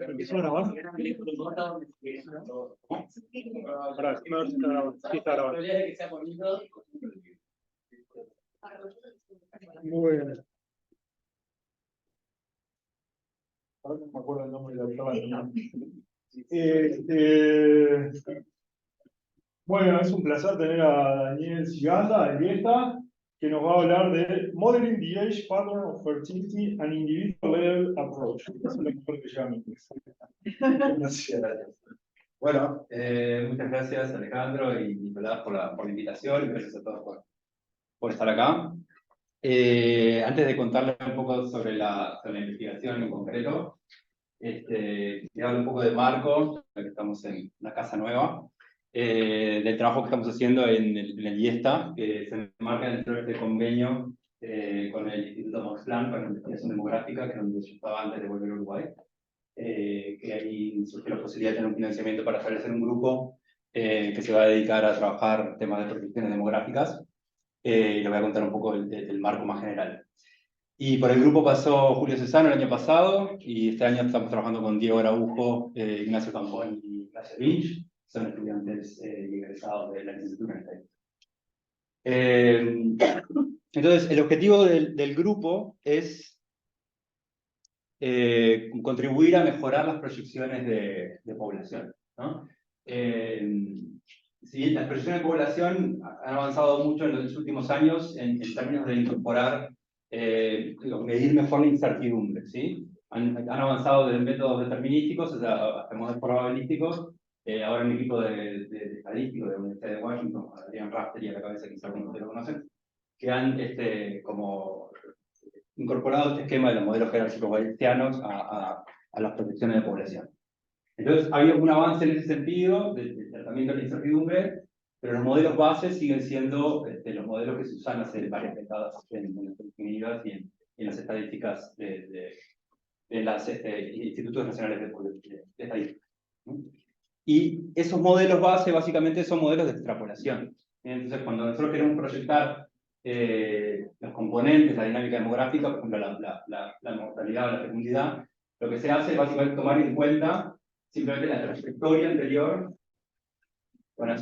¿Empezó a grabar? Pará, sí, a ver si está grabando. Sí, está grabando. Muy bien. Ahora no me acuerdo el nombre de la persona. Bueno, es un placer tener a Daniel Siganda, de Viesta, que nos va a hablar de Modeling the Age Pattern of Fertility and Individual Level Approach. Eso es lo mejor que lleva a mi clase. Gracias. Bueno, muchas gracias Alejandro y Nicolás por la invitación y gracias a todos por estar acá. Antes de contarles un poco sobre la investigación en concreto, quería hablar un poco de marco, ya que estamos en una casa nueva, del trabajo que estamos haciendo en el IESTA, que se enmarca dentro de este convenio con el Instituto Max Planck para la investigación demográfica, que es donde yo estaba antes de volver a Uruguay. Que ahí surgió la posibilidad de tener un financiamiento para establecer un grupo que se va a dedicar a trabajar temas de proyecciones demográficas, y les voy a contar un poco el marco más general. Y por el grupo pasó Julio Cesano el año pasado, y este año estamos trabajando con Diego Araujo, Ignacio Campón y Ignacio Lynch, son estudiantes y egresados de la licenciatura en estadística. Entonces, el objetivo del grupo es contribuir a mejorar las proyecciones de población, ¿no? Sí, las proyecciones de población han avanzado mucho en los últimos años en términos de incorporar, medir mejor la incertidumbre, ¿sí? Han avanzado desde métodos determinísticos hasta modelos probabilísticos. Ahora un equipo de estadísticos de la Universidad de Washington, Adrián Rafter y a la cabeza, quizás algunos de lo conocen, que han como incorporado este esquema de los modelos jerárquicos bayesianos a las proyecciones de población. Entonces, había un avance en ese sentido del tratamiento de la incertidumbre, pero los modelos bases siguen siendo los modelos que se usan hace varias décadas en las definidas y en las estadísticas de los institutos nacionales de estadística. Y esos modelos base básicamente son modelos de extrapolación. Entonces, cuando nosotros queremos proyectar los componentes, la dinámica demográfica, por ejemplo, la mortalidad o la fecundidad, lo que se hace es básicamente tomar en cuenta simplemente la trayectoria anterior. Bueno,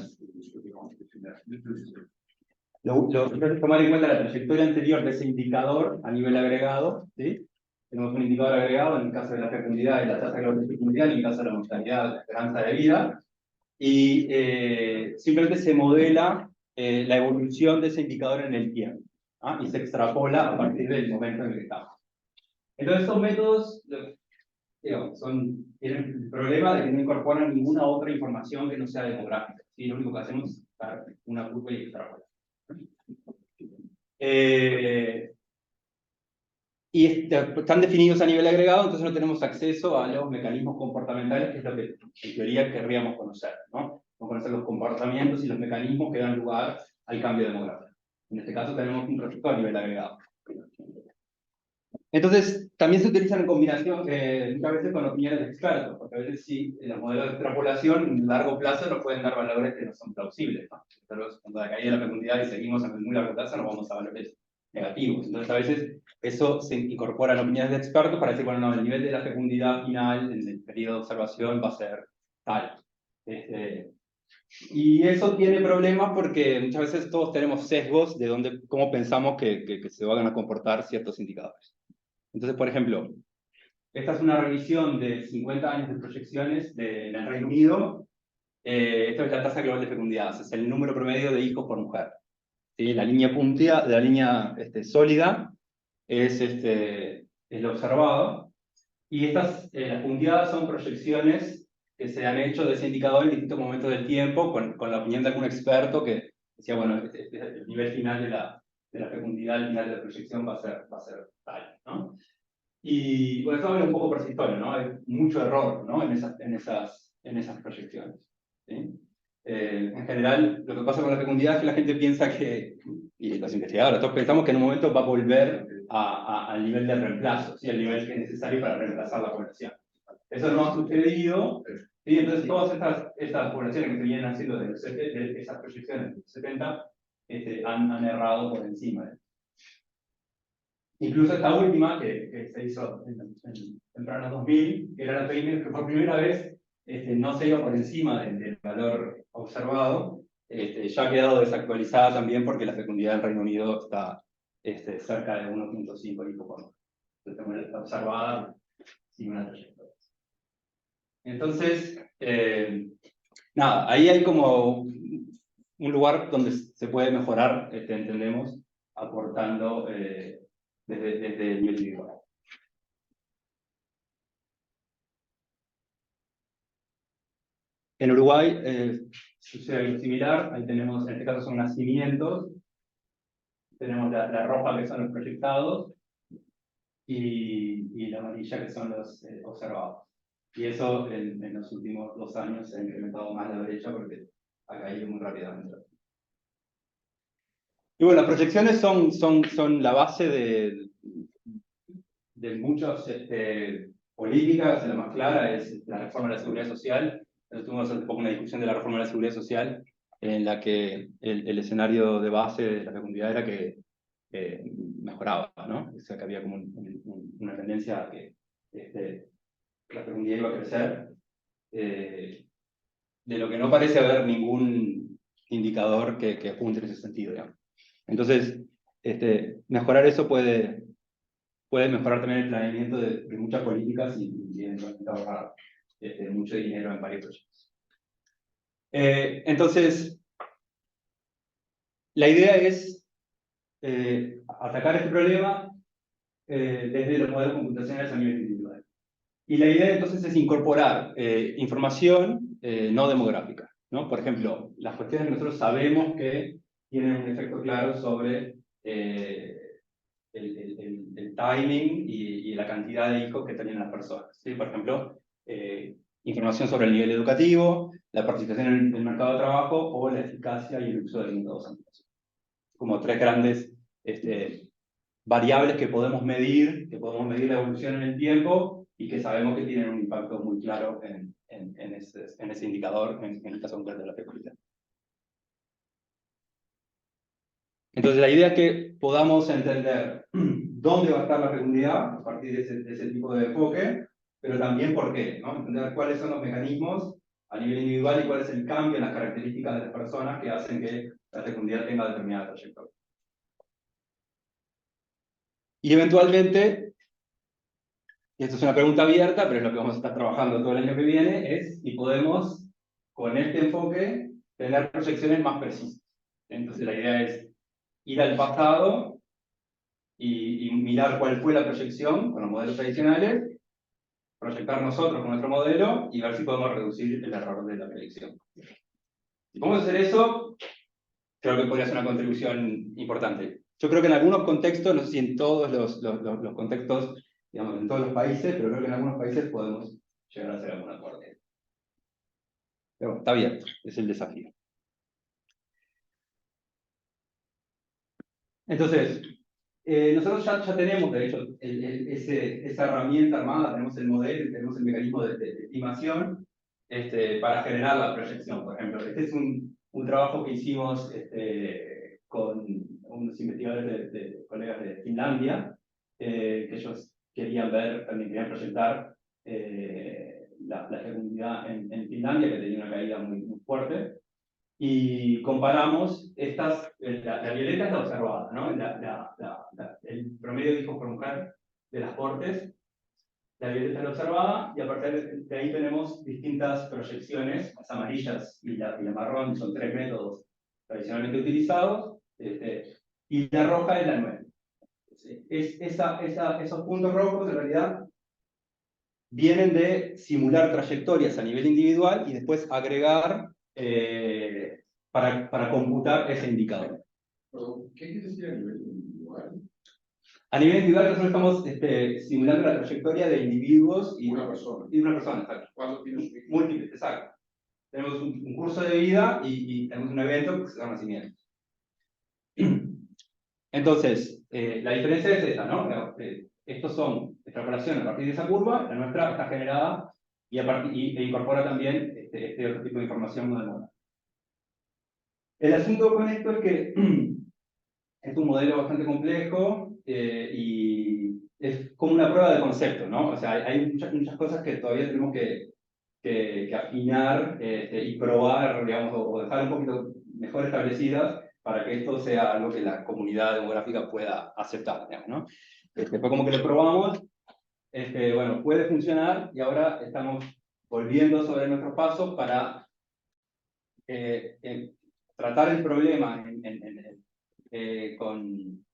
lo que es tomar en cuenta la trayectoria anterior de ese indicador a nivel agregado, ¿sí? Tenemos un indicador agregado en el caso de la fecundidad y la tasa global de fecundidad, en el caso de la mortalidad, la esperanza de vida, y simplemente se modela la evolución de ese indicador en el tiempo, ¿ah? Y se extrapola a partir del momento en el que estamos. Entonces, estos métodos, digamos, tienen el problema de que no incorporan ninguna otra información que no sea demográfica, ¿sí? Lo único que hacemos es dar una curva y extrapolar. Y están definidos a nivel agregado, entonces no tenemos acceso a los mecanismos comportamentales, que es lo que en teoría querríamos conocer, ¿no? Conocer los comportamientos y los mecanismos que dan lugar al cambio demográfico. En este caso tenemos un proyecto a nivel agregado. Entonces, también se utilizan en combinación muchas veces con opiniones de expertos, porque a veces sí, en los modelos de extrapolación, en largo plazo nos pueden dar valores que no son plausibles, ¿no? Entonces, cuando la caída de la fecundidad y seguimos en el muy largo plazo, nos vamos a valores negativos. Entonces, a veces eso se incorpora en opiniones de expertos para decir, bueno, no, el nivel de la fecundidad final en el periodo de observación va a ser tal. Y eso tiene problemas porque muchas veces todos tenemos sesgos de cómo pensamos que se van a comportar ciertos indicadores. Entonces, por ejemplo, esta es una revisión de 50 años de proyecciones en el Reino Unido. Esto es la tasa global de fecundidad, es el número promedio de hijos por mujer. ¿Sí? La línea punteada, la línea sólida es lo observado. Y estas, las punteadas son proyecciones que se han hecho de ese indicador en distintos momentos del tiempo, con la opinión de algún experto que decía, bueno, el nivel final de la fecundidad, el final de la proyección va a ser tal, ¿no? Y bueno, esto habla un poco por esa historia, ¿no? Hay mucho error, ¿no? en esas proyecciones, ¿sí? En general, lo que pasa con la fecundidad es que la gente piensa que, y los investigadores, todos pensamos que en un momento va a volver al nivel de reemplazo, ¿sí? Al nivel que es necesario para reemplazar la población. Eso no ha sucedido, ¿sí? Entonces todas estas poblaciones que se vienen haciendo de esas proyecciones de los 70 han errado por encima. Incluso esta última, que se hizo en tempranos 2000, que era la PIME, que por primera vez no se iba por encima del valor observado. Ya ha quedado desactualizada también porque la fecundidad del Reino Unido está cerca de 1.5 hijo por mujer. Entonces, está observada sin una trayectoria. Entonces, nada, ahí hay como un lugar donde se puede mejorar, entendemos, aportando desde el nivel individual. En Uruguay sucede algo similar. Ahí tenemos, en este caso son nacimientos, tenemos la roja que son los proyectados y la amarilla que son los observados. Y eso en los últimos 2 años se ha incrementado más la brecha porque ha caído muy rápidamente. Y bueno, las proyecciones son la base de muchas políticas. La más clara es la reforma de la seguridad social. Tuvimos hace poco una discusión de la reforma de la seguridad social en la que el escenario de base de la fecundidad era que mejoraba, ¿no? O sea, que había como una tendencia a que la fecundidad iba a crecer, de lo que no parece haber ningún indicador que apunte en ese sentido, digamos. Entonces, mejorar eso puede mejorar también el planeamiento de muchas políticas y eventualmente ahorrar mucho dinero en varios proyectos. Entonces, la idea es atacar este problema desde los modelos computacionales a nivel individual. Y la idea entonces es incorporar información no demográfica, ¿no? Por ejemplo, las cuestiones que nosotros sabemos que tienen un efecto claro sobre el timing y la cantidad de hijos que tienen las personas, ¿sí? Por ejemplo, información sobre el nivel educativo, la participación en el mercado de trabajo o la eficacia y el uso de métodos anticonceptivos. Como 3 grandes variables que podemos medir la evolución en el tiempo y que sabemos que tienen un impacto muy claro en ese indicador, en el caso concreto de la fecundidad. Entonces la idea es que podamos entender dónde va a estar la fecundidad a partir de ese tipo de enfoque, pero también por qué, ¿no? Entender cuáles son los mecanismos a nivel individual y cuál es el cambio en las características de las personas que hacen que la fecundidad tenga determinada trayectoria. Y eventualmente, y esto es una pregunta abierta, pero es lo que vamos a estar trabajando todo el año que viene, es si podemos, con este enfoque, tener proyecciones más precisas. Entonces la idea es ir al pasado y mirar cuál fue la proyección con los modelos tradicionales, proyectar nosotros con nuestro modelo y ver si podemos reducir el error de la predicción. Si podemos hacer eso, creo que podría ser una contribución importante. Yo creo que en algunos contextos, no sé si en todos los contextos, digamos, en todos los países, pero creo que en algunos países podemos llegar a hacer algún aporte. Pero bueno, está abierto, es el desafío. Entonces, nosotros ya tenemos, de hecho, esa herramienta armada, tenemos el modelo, tenemos el mecanismo de estimación para generar la proyección. Por ejemplo, este es un trabajo que hicimos con unos investigadores de colegas de Finlandia, que ellos querían ver, también querían proyectar la fecundidad en Finlandia, que tenía una caída muy, muy fuerte. Y comparamos la violeta es la observada, ¿no? El promedio de hijos por mujer de las cortes, la violeta es la observada, y a partir de ahí tenemos distintas proyecciones, las amarillas y la marrón son 3 métodos tradicionalmente utilizados, y la roja es la nueva. Esos puntos rojos en realidad vienen de simular trayectorias a nivel individual y después agregar para computar ese indicador. ¿Qué quiere decir a nivel individual? A nivel individual nosotros estamos simulando la trayectoria de individuos y Una persona. Exacto. ¿Cuántos tiene su hijo? Múltiples, exacto. Tenemos un curso de vida y tenemos un evento que se llama nacimiento. Entonces, la diferencia es esta, ¿no? Estos son extrapolaciones a partir de esa curva, la nuestra está generada e incorpora también este otro tipo de información no demográfica. El asunto con esto es que es un modelo bastante complejo y es como una prueba de concepto, ¿no? O sea, hay muchas cosas que todavía tenemos que afinar y probar, digamos, o dejar un poquito mejor establecidas para que esto sea algo que la comunidad demográfica pueda aceptar, digamos, ¿no? Fue como que lo probamos, bueno, puede funcionar y ahora estamos volviendo sobre nuestros pasos para tratar el problema con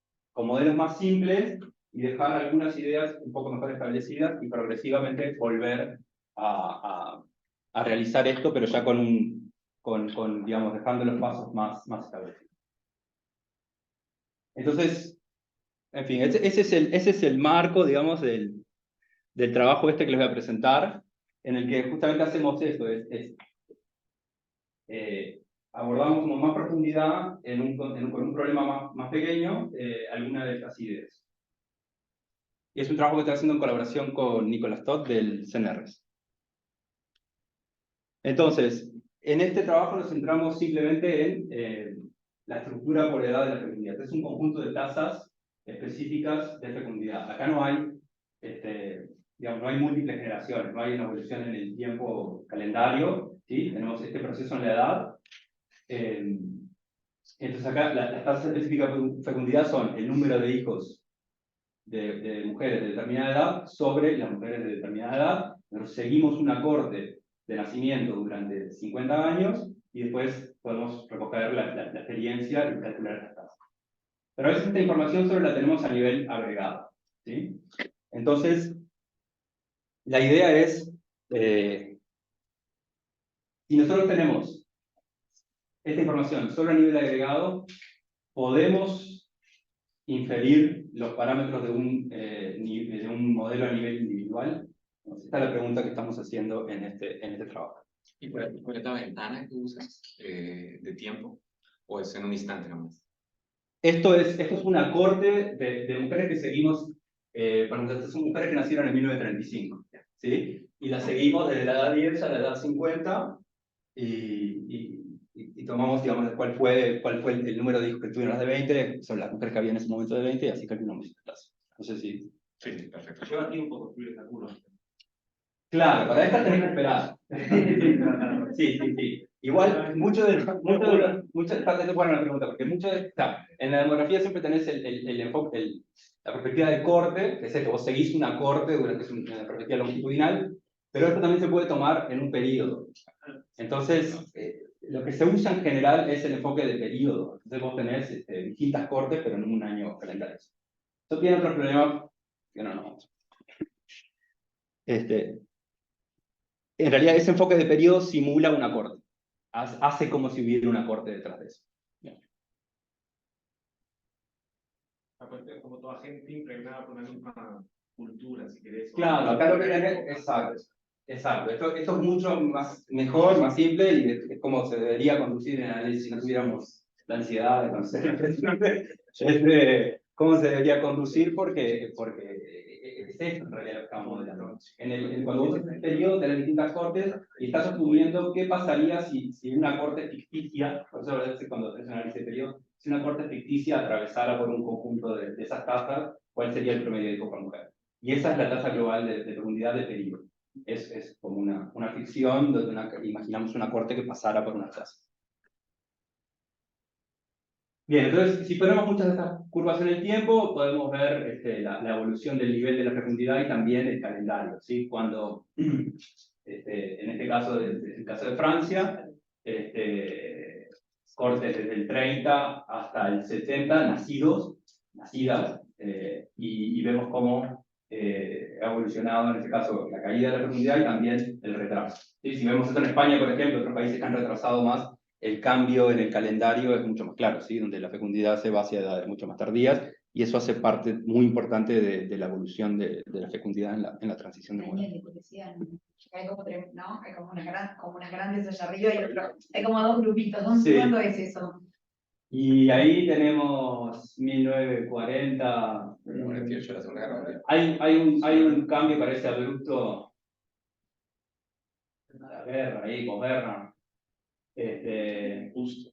modelos más simples y dejar algunas ideas un poco mejor establecidas y progresivamente volver a realizar esto, pero ya digamos, dejando los pasos más establecidos. Entonces, en fin, ese es el marco, digamos, del trabajo que les voy a presentar, en el que justamente hacemos esto, abordamos con más profundidad con un problema más pequeño alguna de estas ideas. Y es un trabajo que estoy haciendo en colaboración con Nicolás Todd del CNRS. Entonces, en este trabajo nos centramos simplemente en la estructura por edad de la fecundidad. Este es un conjunto de tasas específicas de fecundidad. Acá no hay, digamos, no hay múltiples generaciones, no hay una evolución en el tiempo calendario, ¿sí? Tenemos este proceso en la edad. Entonces acá las tasas específicas de fecundidad son el número de hijos de mujeres de determinada edad sobre las mujeres de determinada edad. Nosotros seguimos una corte de nacimiento durante 50 años y después podemos recoger la experiencia y calcular las tasas. Pero a veces esta información solo la tenemos a nivel agregado, ¿sí? Entonces, la idea es, si nosotros tenemos esta información solo a nivel agregado, podemos inferir los parámetros de un modelo a nivel individual. Entonces, esta es la pregunta que estamos haciendo en este trabajo. ¿Y por esta ventana que usas de tiempo? ¿O es en un instante nomás? Esto es una corte de mujeres que seguimos, estas son mujeres que nacieron en 1935, ¿sí? Y las seguimos desde la edad 10 a la edad 50, y tomamos, digamos, cuál fue el número de hijos que tuvieron las de 20, son las mujeres que había en ese momento de 20, y así calculamos las tasas. No sé si... Sí, perfecto. Lleva tiempo construir esta curva. Claro, para esta tenés que esperar. Sí. Igual, mucho de esta es buena pregunta, porque en la demografía siempre tenés el enfoque, la perspectiva de corte, que es que vos seguís una corte durante una perspectiva longitudinal, pero esto también se puede tomar en un periodo. Entonces, lo que se usa en general es el enfoque de periodo. Entonces vos tenés distintas cortes, pero en un año calendario. Esto tiene otro problema que no. En realidad, ese enfoque de periodo simula una corte. Hace como si hubiera una corte detrás de eso. Como toda gente impregnada por una misma cultura, si querés. Claro, acá lo que tenés, exacto. Esto es mucho mejor, más simple, y es como se debería conducir en el análisis si no tuviéramos la ansiedad de conocer cómo se debería conducir, porque es esto en realidad lo que estamos modelando. Cuando usas este periodo, tenés distintas cortes y estás asumiendo qué pasaría si una corte ficticia, por eso a veces cuando tenés un análisis de periodo, si una corte ficticia atravesara por un conjunto de esas tasas, ¿cuál sería el promedio de hijos por mujer? Y esa es la tasa global de fecundidad de periodo. Es como una ficción donde imaginamos una corte que pasara por una tasa. Bien, entonces, si ponemos muchas de estas curvas en el tiempo, podemos ver la evolución del nivel de la fecundidad y también el calendario, ¿sí? Cuando, en este caso, el caso de Francia, cortes desde el 30 hasta el 70, nacidas, y vemos cómo ha evolucionado, en este caso, la caída de la fecundidad y también el retraso. ¿Sí? Si vemos esto en España, por ejemplo, otros países que han retrasado más, el cambio en el calendario es mucho más claro, ¿sí? Donde la fecundidad se va hacia edades mucho más tardías, y eso hace parte muy importante de la evolución de la fecundidad en la transición demográfica. Hay como, ¿no? Hay como unas grandes allá arriba y hay como dos grupitos. ¿Cuándo es eso? Y ahí tenemos 1940. 48, la Segunda Guerra Mundial. Hay un cambio, parece abrupto. La guerra, ahí, posguerra. Justo.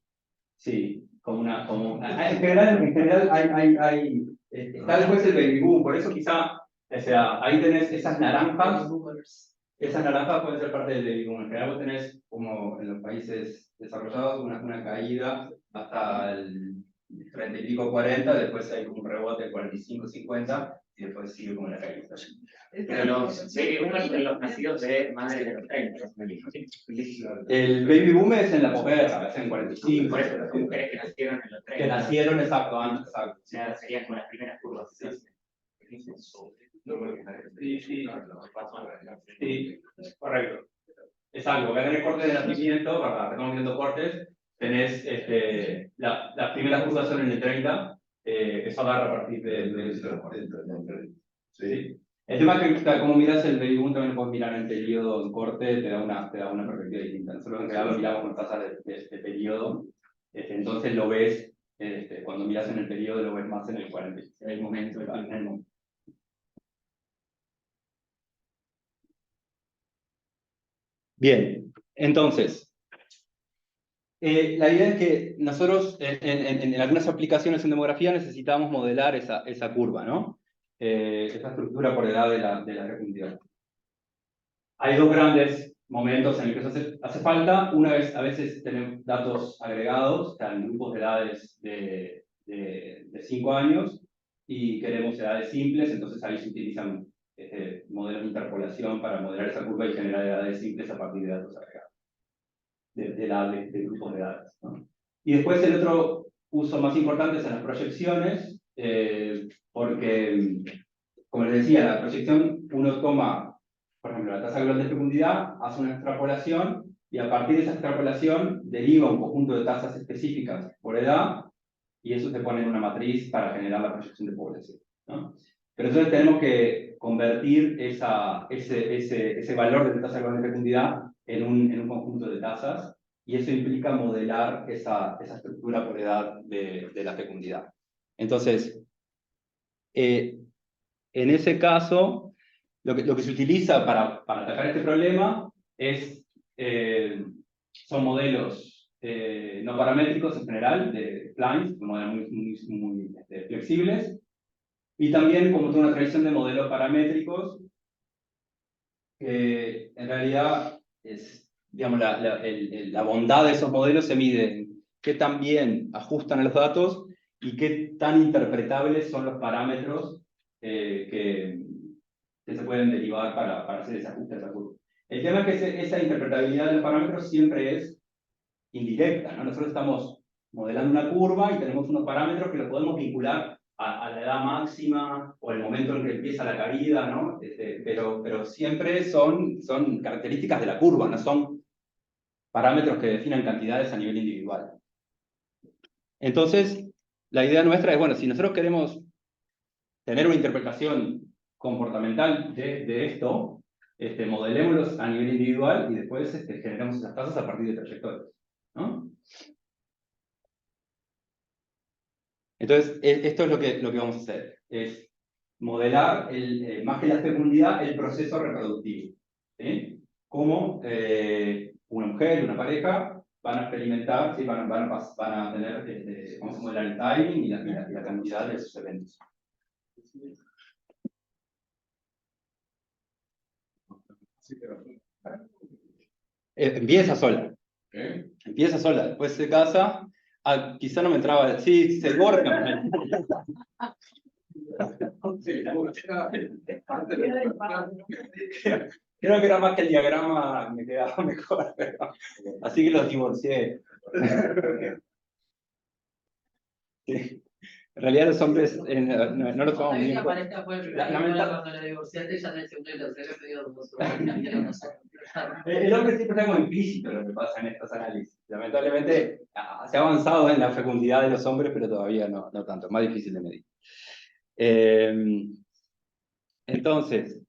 Sí, en general hay está después el baby boom, por eso quizá O sea, ahí tenés esas naranjas pueden ser parte del baby boom. En general vos tenés, como en los países desarrollados, una caída hasta el 30 y pico, 40, después hay como un rebote de 45, 50, y después sigue como la caída. Pero los baby boomers son los nacidos de más de los 30. El baby boom es en la posguerra, es en 45. Por eso las mujeres que nacieron en los 30. Que nacieron, exacto, antes, exacto. O sea, serían como las primeras curvas. Sí, correcto. Exacto, acá tenés cortes de nacimiento, acá estamos viendo cortes, tenés las primeras curvas son en el 30, eso agarra a partir del ¿sí? El tema es que como miras el baby boom también lo puedes mirar en periodo, en corte, te da una perspectiva distinta. Nosotros en realidad lo miramos con tasas de periodo, entonces lo ves, cuando miras en el periodo lo ves más en el 40. En el momento. En el momento. Bien, entonces, la idea es que nosotros en algunas aplicaciones en demografía necesitamos modelar esa curva, ¿no? Esa estructura por edad de la fecundidad. Hay dos grandes momentos en los que eso hace falta. Una vez, a veces tenemos datos agregados, o sea, en grupos de edades de 5 años, y queremos edades simples, entonces ahí se utilizan modelos de interpolación para modelar esa curva y generar edades simples a partir de datos agregados, de grupos de edades, ¿no? Y después el otro uso más importante es en las proyecciones, porque, como les decía, la proyección uno toma, por ejemplo, la tasa global de fecundidad, hace una extrapolación, y a partir de esa extrapolación deriva un conjunto de tasas específicas por edad, y eso se pone en una matriz para generar la proyección de población, ¿no? Pero entonces tenemos que convertir ese valor de tasa global de fecundidad en un conjunto de tasas, y eso implica modelar esa estructura por edad de la fecundidad. Entonces, en ese caso, lo que se utiliza para atacar este problema son modelos no paramétricos en general, de splines, modelos muy flexibles, y también como toda una tradición de modelos paramétricos, que en realidad digamos, la bondad de esos modelos se mide en qué tan bien ajustan a los datos y qué tan interpretables son los parámetros que se pueden derivar para hacer ese ajuste a esa curva. El tema es que esa interpretabilidad de los parámetros siempre es indirecta, ¿no? Nosotros estamos modelando una curva y tenemos unos parámetros que los podemos vincular a la edad máxima o el momento en que empieza la caída, ¿no? Pero siempre son características de la curva, no son parámetros que definan cantidades a nivel individual. Entonces, la idea nuestra es, bueno, si nosotros queremos tener una interpretación comportamental de esto, modelémoslos a nivel individual y después generemos esas tasas a partir de trayectorias, ¿no? Entonces, esto es lo que vamos a hacer, es modelar, más que la fecundidad, el proceso reproductivo, ¿sí? Cómo una mujer y una pareja van a experimentar, ¿sí? van a tener, vamos a modelar el timing y la cantidad de esos eventos. Empieza sola. Empieza sola, después se casa. Quizá no me entraba. Sí, se borra. Creo que era más que el diagrama me quedaba mejor. Así que los divorcié. Sí. En realidad los hombres no lo tomamos bien. Cuando la divorciaste ya en el segundo y tercero periodo. El hombre siempre está como implícito lo que pasa en estos análisis. Lamentablemente se ha avanzado en la fecundidad de los hombres, pero todavía no tanto, es más difícil de medir. Entonces,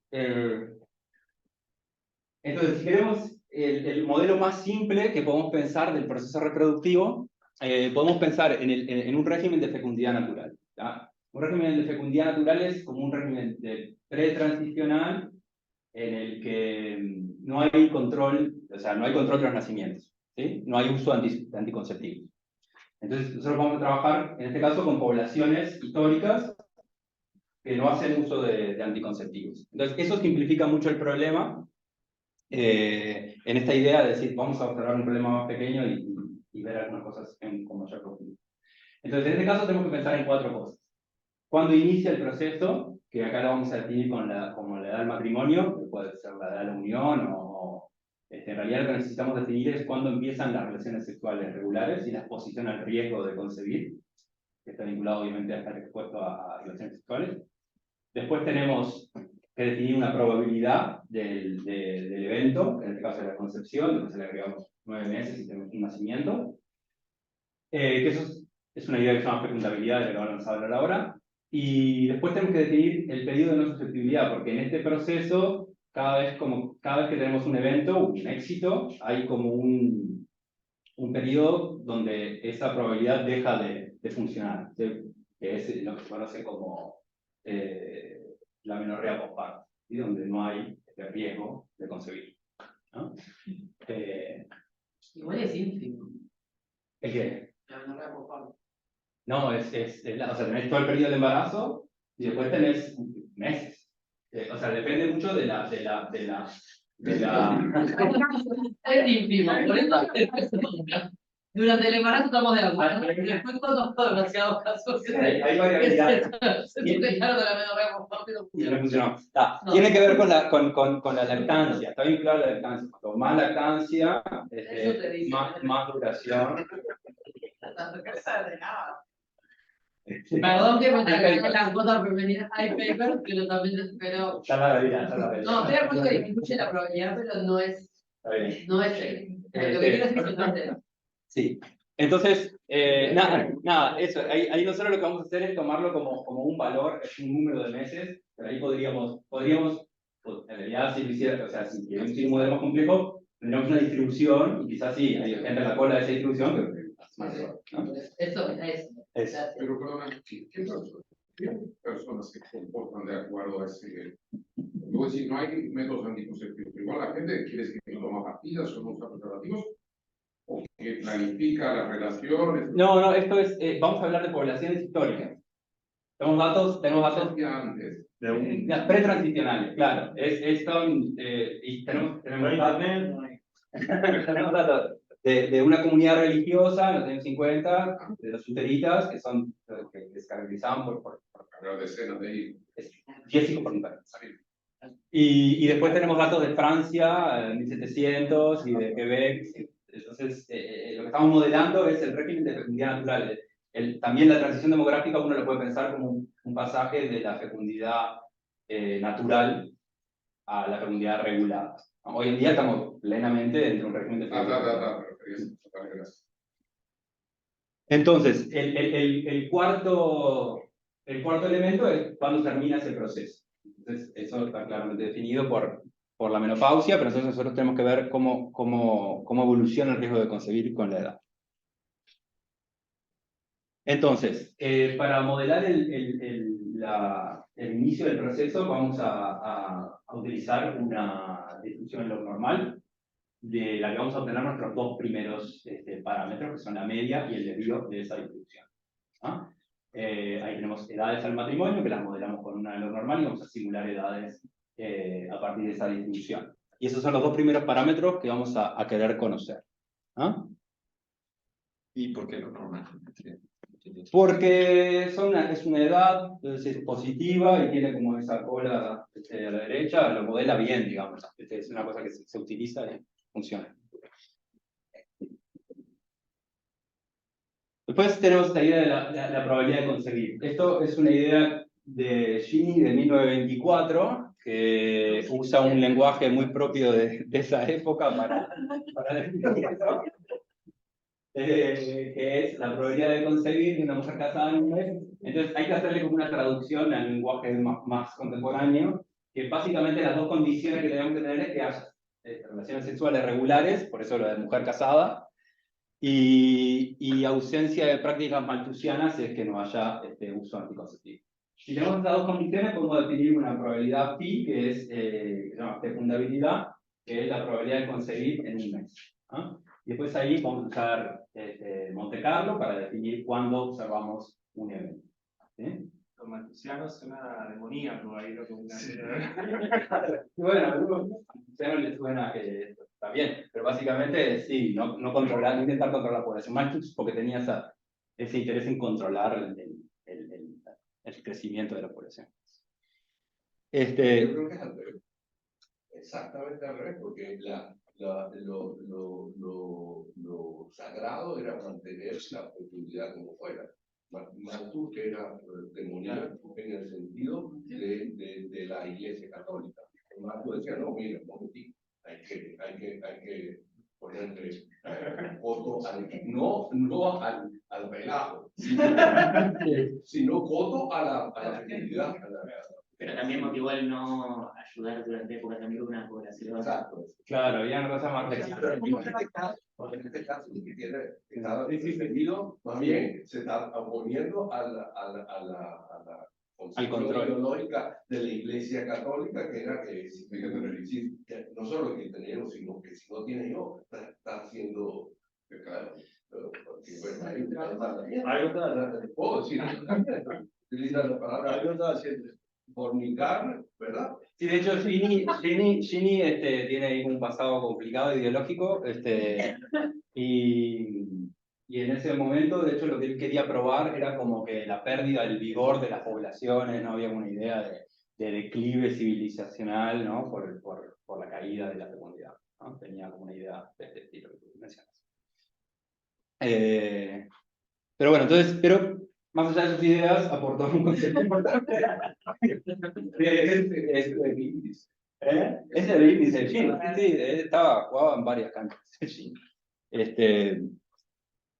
si queremos el modelo más simple que podemos pensar del proceso reproductivo, podemos pensar en un régimen de fecundidad natural, ¿tá? Un régimen de fecundidad natural es como un régimen pretransicional en el que no hay control, o sea, no hay control de los nacimientos, ¿sí? No hay uso de anticonceptivos. Entonces, nosotros vamos a trabajar, en este caso, con poblaciones históricas que no hacen uso de anticonceptivos. Entonces, eso simplifica mucho el problema en esta idea de decir, vamos a observar un problema más pequeño y ver algunas cosas con mayor profundidad. Entonces, en este caso tenemos que pensar en 4 cosas. ¿Cuándo inicia el proceso? Que acá lo vamos a definir como la edad del matrimonio, que puede ser la edad de la unión, en realidad lo que necesitamos definir es cuándo empiezan las relaciones sexuales regulares y la exposición al riesgo de concebir, que está vinculado obviamente a estar expuesto a relaciones sexuales. Después tenemos que definir una probabilidad del evento, en este caso de la concepción, después le agregamos 9 meses y tenemos un nacimiento. Que eso es una idea que se llama fecundabilidad, de la que vamos a hablar ahora. Y después tenemos que definir el periodo de no susceptibilidad, porque en este proceso, cada vez que tenemos un evento, un éxito, hay como un periodo donde esa probabilidad deja de funcionar, ¿sí? Que es lo que se conoce como la menorrea postparto, ¿sí? Donde no hay riesgo de concebir, ¿no? Igual es ínfimo. ¿El qué? La menorrea postparto. No, o sea, tenés todo el periodo del embarazo y después tenés meses. O sea, depende mucho de la Es ínfimo, por eso. Durante el embarazo estamos de acuerdo. Después cuando fue demasiado casos. Hay variabilidad. Se dejaron de la menorrea postparto y no No funcionó. funcionó. No. Tiene que ver con la lactancia, está vinculado a la lactancia. Cuanto más lactancia, Eso te dice. más duración. Perdón que me traiga las cuotas femeninas. Hay papers, pero también espero. Está la realidad, está la realidad. No, estoy de acuerdo que disminuye la probabilidad, pero no es. Está bien. No es lo que quiero decir es que no es. Sí. Entonces, nada, eso. Ahí nosotros lo que vamos a hacer es tomarlo como un valor, es un número de meses, pero ahí podríamos en realidad, si lo hiciera, o sea, si queremos ir un modelo más complejo, tendríamos una distribución, y quizás sí, hay gente en la cola de esa distribución, pero más ¿no? Eso es. Es- Pero perdona, ¿qué personas se comportan de acuerdo a ese nivel? Luego decir, no hay métodos anticonceptivos. Igual la gente quiere que toma pastillas o no usa preservativos, o que planifica las relaciones. No, esto es, vamos a hablar de poblaciones históricas. Tenemos datos Antes. las pretransicionales, claro. Y tenemos tenemos datos de una comunidad religiosa en los años 50, de los luteritas, que se caracterizaban por Hablar de escenas de ahí. 10 hijos por mujer. Y después tenemos datos de Francia, 1700, y de Quebec. Entonces, lo que estamos modelando es el régimen de fecundidad natural. También la transición demográfica uno lo puede pensar como un pasaje de la fecundidad natural a la fecundidad regulada. Hoy en día estamos plenamente dentro de un régimen de fecundidad. Gracias. Entonces, el cuarto elemento es cuándo termina ese proceso. Entonces, eso está claramente definido por la menopausia, pero entonces nosotros tenemos que ver cómo evoluciona el riesgo de concebir con la edad. Entonces, para modelar el inicio del proceso, vamos a utilizar una distribución log normal, de la que vamos a obtener nuestros 2 primeros parámetros, que son la media y el desvío de esa distribución. ¿Ah? Ahí tenemos edades al matrimonio, que las modelamos con una log normal, y vamos a simular edades a partir de esa distribución. Y esos son los 2 primeros parámetros que vamos a querer conocer. ¿Ah? ¿Y por qué lo normal? Porque es una edad, entonces es positiva y tiene como esa cola a la derecha, lo modela bien, digamos. Es una cosa que se utiliza y funciona. Después tenemos esta idea de la probabilidad de concebir. Esto es una idea de Gini de 1924, que usa un lenguaje muy propio de esa época para definir eso. Que es la probabilidad de concebir de una mujer casada en un mes. Entonces hay que hacerle como una traducción al lenguaje más contemporáneo, que básicamente las 2 condiciones que tenemos que tener es que haya relaciones sexuales regulares, por eso lo de mujer casada, y ausencia de prácticas malthusianas es que no haya uso anticonceptivo. Si tenemos estas 2 condiciones, podemos definir una probabilidad pi, que se llama fecundabilidad, que es la probabilidad de concebir en un mes. ¿Ah? Y después ahí vamos a usar Monte Carlo para definir cuándo observamos un evento. ¿Sí? Los maltusianos suena demoníaco ahí lo que Bueno, a no le suena que esto está bien, pero básicamente sí, no controlar, no intentar controlar la población. Malthus porque tenía ese interés en controlar el crecimiento de la población. Yo creo que es al revés. Exactamente al revés, porque lo sagrado era mantener la fertilidad como fuera. Malthus que era demoníaco en el sentido de la Iglesia Católica. Malthus decía, no, mira, un momentito, hay que ponerle coto al relajo, sino coto a la fertilidad. Pero también motivó el no ayudar durante épocas de hambruna a la población. Exacto. Claro, había una cosa más En este caso, el que tiene está defendido, más bien se está oponiendo a la Al control ideológica de la Iglesia Católica, que era que no solo que tener hijos, sino que si no tiene hijos, está haciendo pecado. Porque, bueno, puedo decir, utiliza la palabra, algo está haciendo fornicar, ¿verdad? Sí, de hecho, Ginny tiene ahí un pasado complicado ideológico, y en ese momento, de hecho, lo que él quería probar era como que la pérdida del vigor de las poblaciones, no había una idea de declive civilizacional, ¿no? Por la caída de la fecundidad, ¿no? Tenía como una idea de este estilo que tú mencionas. Pero bueno, entonces, más allá de sus ideas, aportó un concepto importante. Es el índice, sí, jugaba en varias canchas.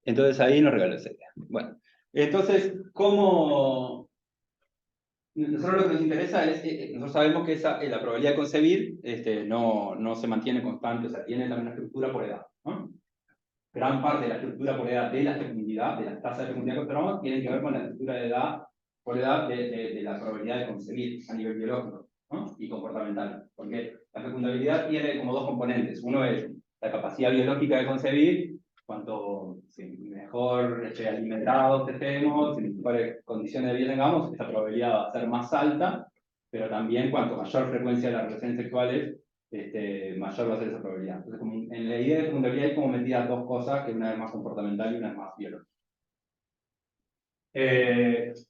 Entonces ahí nos regaló esa idea. Bueno, entonces, ¿cómo? Nosotros lo que nos interesa es, nosotros sabemos que la probabilidad de concebir no se mantiene constante, o sea, tiene también una estructura por edad, ¿no? Gran parte de la estructura por edad de la fecundidad, de las tasas de fecundidad que observamos, tienen que ver con la estructura de edad por edad de la probabilidad de concebir a nivel biológico, ¿no? Y comportamental. Porque la fecundabilidad tiene como dos componentes. Uno es la capacidad biológica de concebir, cuanto mejor alimentados estemos, en mejores condiciones de vida tengamos, esa probabilidad va a ser más alta, pero también cuanto mayor frecuencia de las relaciones sexuales, mayor va a ser esa probabilidad. Entonces, como en la idea de fecundabilidad hay como metidas dos cosas, que una es más comportamental y una es más biológica.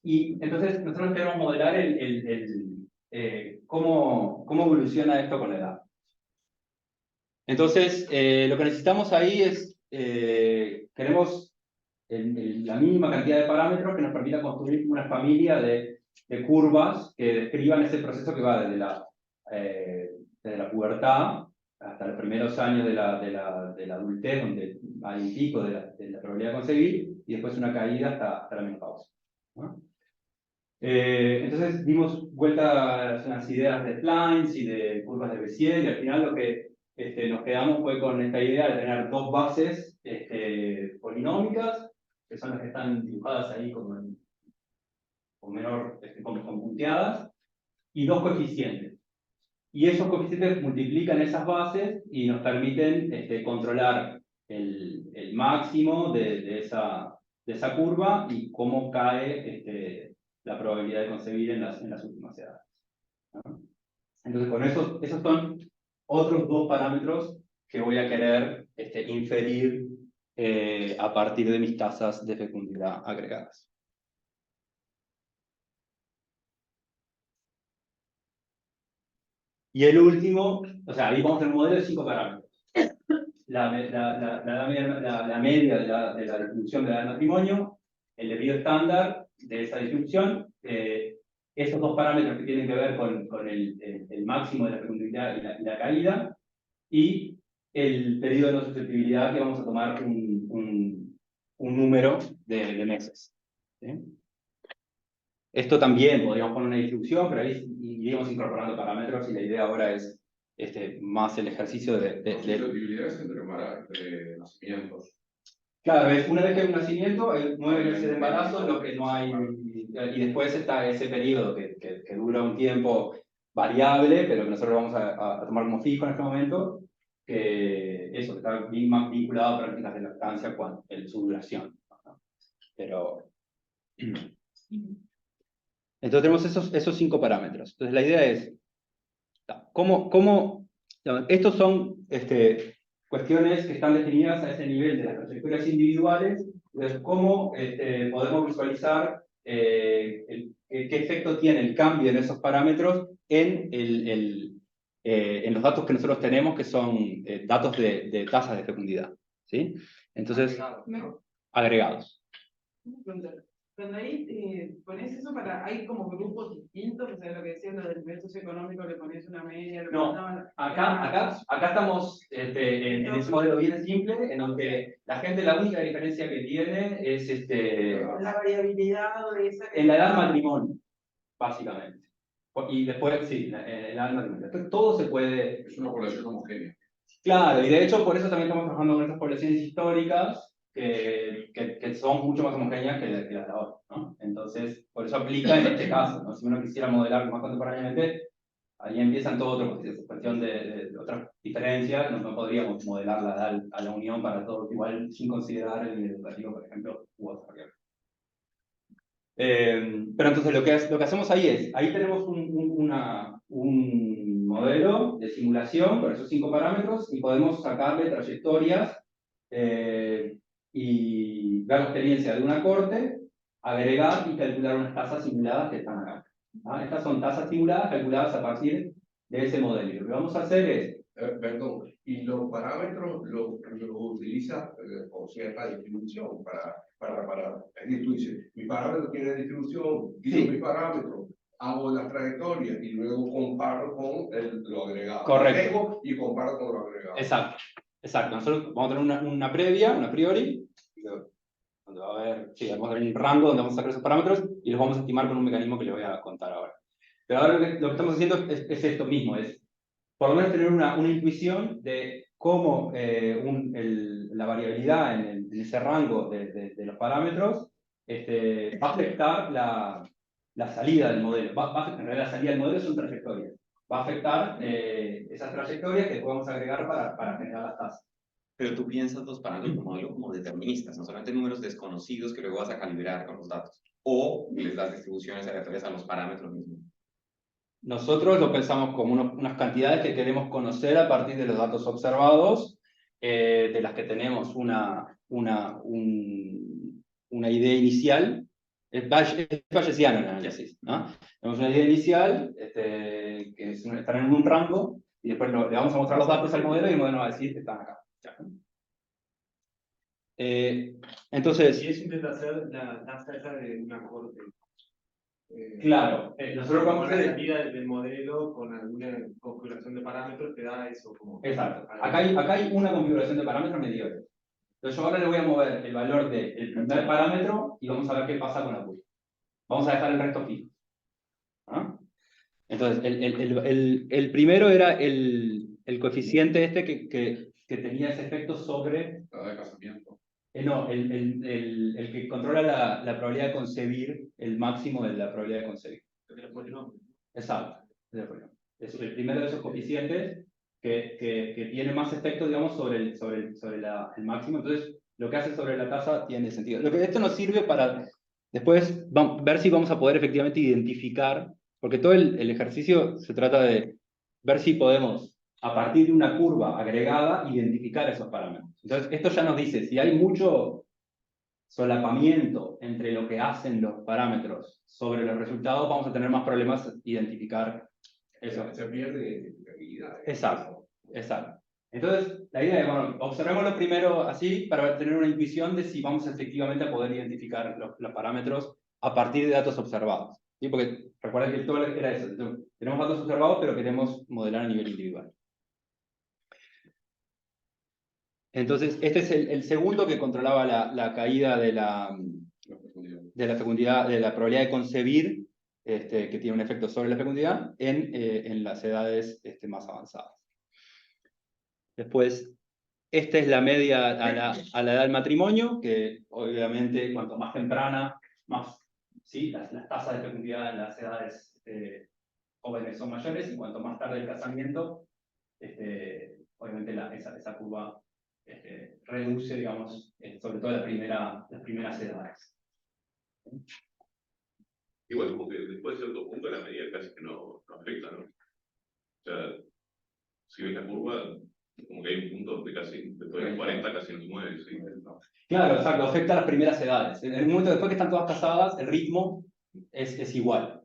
Y entonces nosotros queremos modelar cómo evoluciona esto con la edad. Entonces, lo que necesitamos ahí es, queremos la mínima cantidad de parámetros que nos permita construir una familia de curvas que describan ese proceso que va desde la pubertad hasta los primeros años de la adultez, donde hay un pico de la probabilidad de concebir, y después una caída hasta la menopausia, ¿no? Entonces dimos vuelta a las ideas de Splines y de curvas de Bézier, y al final lo que nos quedamos fue con esta idea de tener dos bases polinómicas, que son las que están dibujadas ahí con punteadas, y dos coeficientes. Y esos coeficientes multiplican esas bases y nos permiten controlar el máximo de esa curva y cómo cae la probabilidad de concebir en las últimas edades, ¿no? Entonces, con esos son otros dos parámetros que voy a querer inferir a partir de mis tasas de fecundidad agregadas. Y el último, o sea, ahí vamos a tener un modelo de 5 parámetros. La media de la distribución de la edad del matrimonio, el debido estándar de esa distribución, esos dos parámetros que tienen que ver con el máximo de la fecundidad y la caída, y el periodo de no susceptibilidad, que vamos a tomar un número de meses, ¿sí? Esto también podríamos poner una distribución, pero ahí iríamos incorporando parámetros, y la idea ahora es más el ejercicio La susceptibilidad es entre nacimientos. Claro, una vez que hay un nacimiento, hay 9 meses de embarazo, en lo que no hay, y después está ese periodo que dura un tiempo variable, pero que nosotros vamos a tomar como fijo en este momento, que eso, que está más vinculado a prácticas de lactancia en su duración, ¿no? Pero Entonces tenemos esos 5 parámetros. Entonces la idea es, ¿cómo estos son cuestiones que están definidas a ese nivel de las trayectorias individuales? Entonces, ¿cómo podemos visualizar qué efecto tiene el cambio en esos parámetros en los datos que nosotros tenemos, que son datos de tasas de fecundidad? ¿Sí? Entonces, agregados. Cuando ahí pones eso hay como grupos distintos, o sea, lo que decían lo del nivel socioeconómico, le pones una media, No, acá estamos en ese modelo bien simple, en donde la gente, la única diferencia que tiene es la variabilidad de esa en la edad del matrimonio, básicamente. Y después, sí, en la edad del matrimonio. Entonces, todo se puede... Es una población homogénea. Claro, y de hecho por eso también estamos trabajando con estas poblaciones históricas que son mucho más homogéneas que las de ahora, ¿no? Entonces, por eso aplica en este caso, ¿no? Si uno quisiera modelar más contemporáneamente, ahí empiezan todo otro proceso, cuestión de otras diferencias, no podríamos modelar la edad a la unión para todos igual sin considerar el nivel educativo, por ejemplo, u otras variables. Pero entonces lo que hacemos ahí tenemos un modelo de simulación con esos 5 parámetros y podemos sacarle trayectorias y ver la experiencia de una corte, agregar y calcular unas tasas simuladas que están acá. ¿Ah? Estas son tasas simuladas calculadas a partir de ese modelo. Y lo que vamos a hacer es... Perdón, y los parámetros los utilizas con cierta distribución es decir, tú dices, mi parámetro tiene distribución, Sí. mi parámetro, hago las trayectorias y luego comparo con lo agregado. Correcto. Agrego y comparo con lo agregado. Exacto, exacto. Nosotros vamos a tener una previa, una priori, donde va a haber, sí, vamos a tener un rango donde vamos a sacar esos parámetros y los vamos a estimar con un mecanismo que les voy a contar ahora. Pero ahora lo que estamos haciendo es esto mismo, es por lo menos tener una intuición de cómo la variabilidad en ese rango de los parámetros va a afectar la salida del modelo. En realidad la salida del modelo son trayectorias. Va a afectar esas trayectorias que podemos agregar para generar las tasas. Pero tú piensas los parámetros como algo como deterministas, no solamente números desconocidos que luego vas a calibrar con los datos, o les das distribuciones aleatorias a los parámetros mismos. Nosotros lo pensamos como unas cantidades que queremos conocer a partir de los datos observados, de las que tenemos una idea inicial. Es bayesiano el análisis, ¿no? Tenemos una idea inicial, que están en un rango, y después le vamos a mostrar los datos al modelo y el modelo va a decir que están acá. Entonces... Si eso intenta hacer la tasa esa de una corte. Claro, nosotros vamos a la hacer... salida del modelo con alguna configuración de parámetros te da eso como... Exacto. Acá hay una configuración de parámetros mediocre. Entonces yo ahora le voy a mover el valor del primer parámetro y vamos a ver qué pasa con la curva. Vamos a dejar el resto fijo. ¿Ah? Entonces, el primero era el coeficiente que tenía ese efecto sobre... La de casamiento. No, el que controla la probabilidad de concebir, el máximo de la probabilidad de concebir. Exacto. Es el primero de esos coeficientes que tiene más efecto, digamos, sobre el máximo. Entonces, lo que hace sobre la tasa tiene sentido. Esto nos sirve para después ver si vamos a poder efectivamente identificar, porque todo el ejercicio se trata de ver si podemos, a partir de una curva agregada, identificar esos parámetros. Entonces, esto ya nos dice, si hay mucho solapamiento entre lo que hacen los parámetros sobre los resultados, vamos a tener más problemas identificar eso. Se pierde identificabilidad. Exacto, exacto. Entonces, la idea es, bueno, observémoslo primero así para tener una intuición de si vamos efectivamente a poder identificar los parámetros a partir de datos observados. ¿Sí? Porque recuerden que todo era eso. Entonces, tenemos datos observados, pero queremos modelar a nivel individual. Entonces, este es el segundo que controlaba la caída de la fecundidad, de la probabilidad de concebir, que tiene un efecto sobre la fecundidad, en las edades más avanzadas. Después, esta es la media a la edad del matrimonio, que obviamente cuanto más temprana, más, ¿sí? las tasas de fecundidad en las edades jóvenes son mayores, y cuanto más tarde el casamiento, obviamente esa curva reduce, digamos, sobre todo las primeras edades. Igual como que después de cierto punto la medida casi que no afecta, ¿no? O sea, si ves la curva, como que hay un punto donde casi, después de los 40 casi no se mueve, sí. Claro, exacto, afecta a las primeras edades. En el momento después que están todas casadas, el ritmo es igual.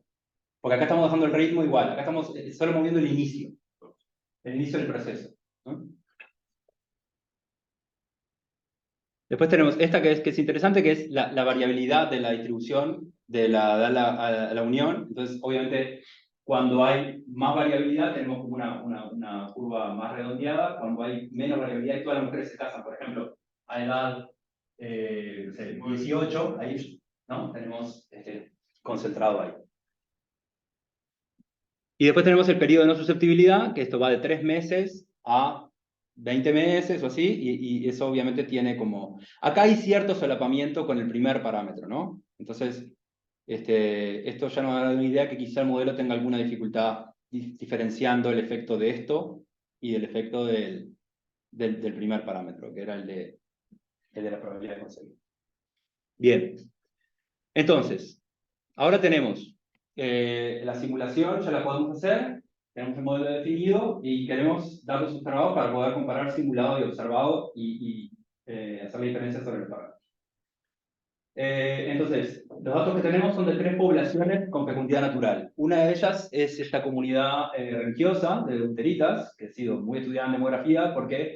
Porque acá estamos dejando el ritmo igual, acá estamos solo moviendo el inicio del proceso, ¿no? Después tenemos esta que es interesante, que es la variabilidad de la distribución de a la unión. Entonces, obviamente, cuando hay más variabilidad, tenemos como una curva más redondeada. Cuando hay menos variabilidad y todas las mujeres se casan, por ejemplo, a edad no sé, 18, ahí, ¿no? Tenemos concentrado ahí. Y después tenemos el periodo de no susceptibilidad, que esto va de 3 meses a 20 meses o así, y eso obviamente tiene como... Acá hay cierto solapamiento con el primer parámetro, ¿no? Entonces, esto ya nos da una idea que quizá el modelo tenga alguna dificultad diferenciando el efecto de esto y el efecto del primer parámetro, que era el de la probabilidad de conseguir. Bien. Entonces, ahora tenemos la simulación, ya la podemos hacer. Tenemos el modelo definido y queremos datos observados para poder comparar simulado y observado y hacer la diferencia sobre el parámetro. Entonces, los datos que tenemos son de 3 poblaciones con fecundidad natural. Una de ellas es esta comunidad religiosa de deuteritas, que ha sido muy estudiada en demografía porque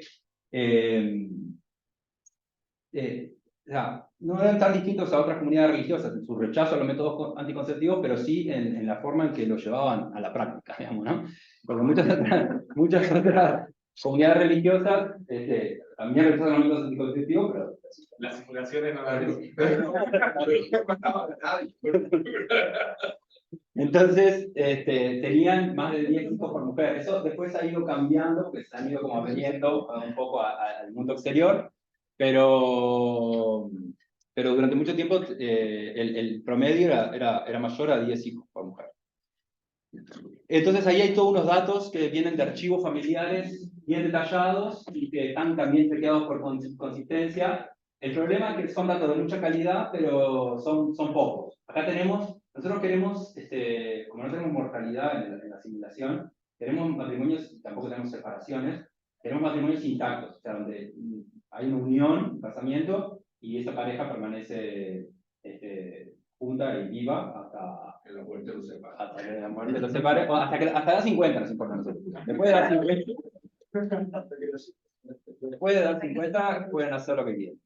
o sea, no eran tan distintos a otras comunidades religiosas en su rechazo a los métodos anticonceptivos, pero sí en la forma en que lo llevaban a la práctica, digamos, ¿no? Porque muchas otras comunidades religiosas también rechazan los métodos anticonceptivos, pero... Las simulaciones no las Entonces, tenían más de 10 hijos por mujer. Eso después ha ido cambiando, pues han ido como veniendo un poco al mundo exterior, pero durante mucho tiempo el promedio era mayor a 10 hijos por mujer. Entonces ahí hay todos unos datos que vienen de archivos familiares bien detallados y que están también chequeados por consistencia. El problema es que son datos de mucha calidad, pero son pocos. Acá nosotros queremos, como no tenemos mortalidad en la simulación, tenemos matrimonios, tampoco tenemos separaciones, tenemos matrimonios intactos, o sea, donde hay una unión, un casamiento, y esa pareja permanece junta y viva hasta Que la muerte los separa. hasta que la muerte los separe, o hasta edad 50 nos importa a nosotros. Después de edad 50, después de edad 50 pueden hacer lo que quieran.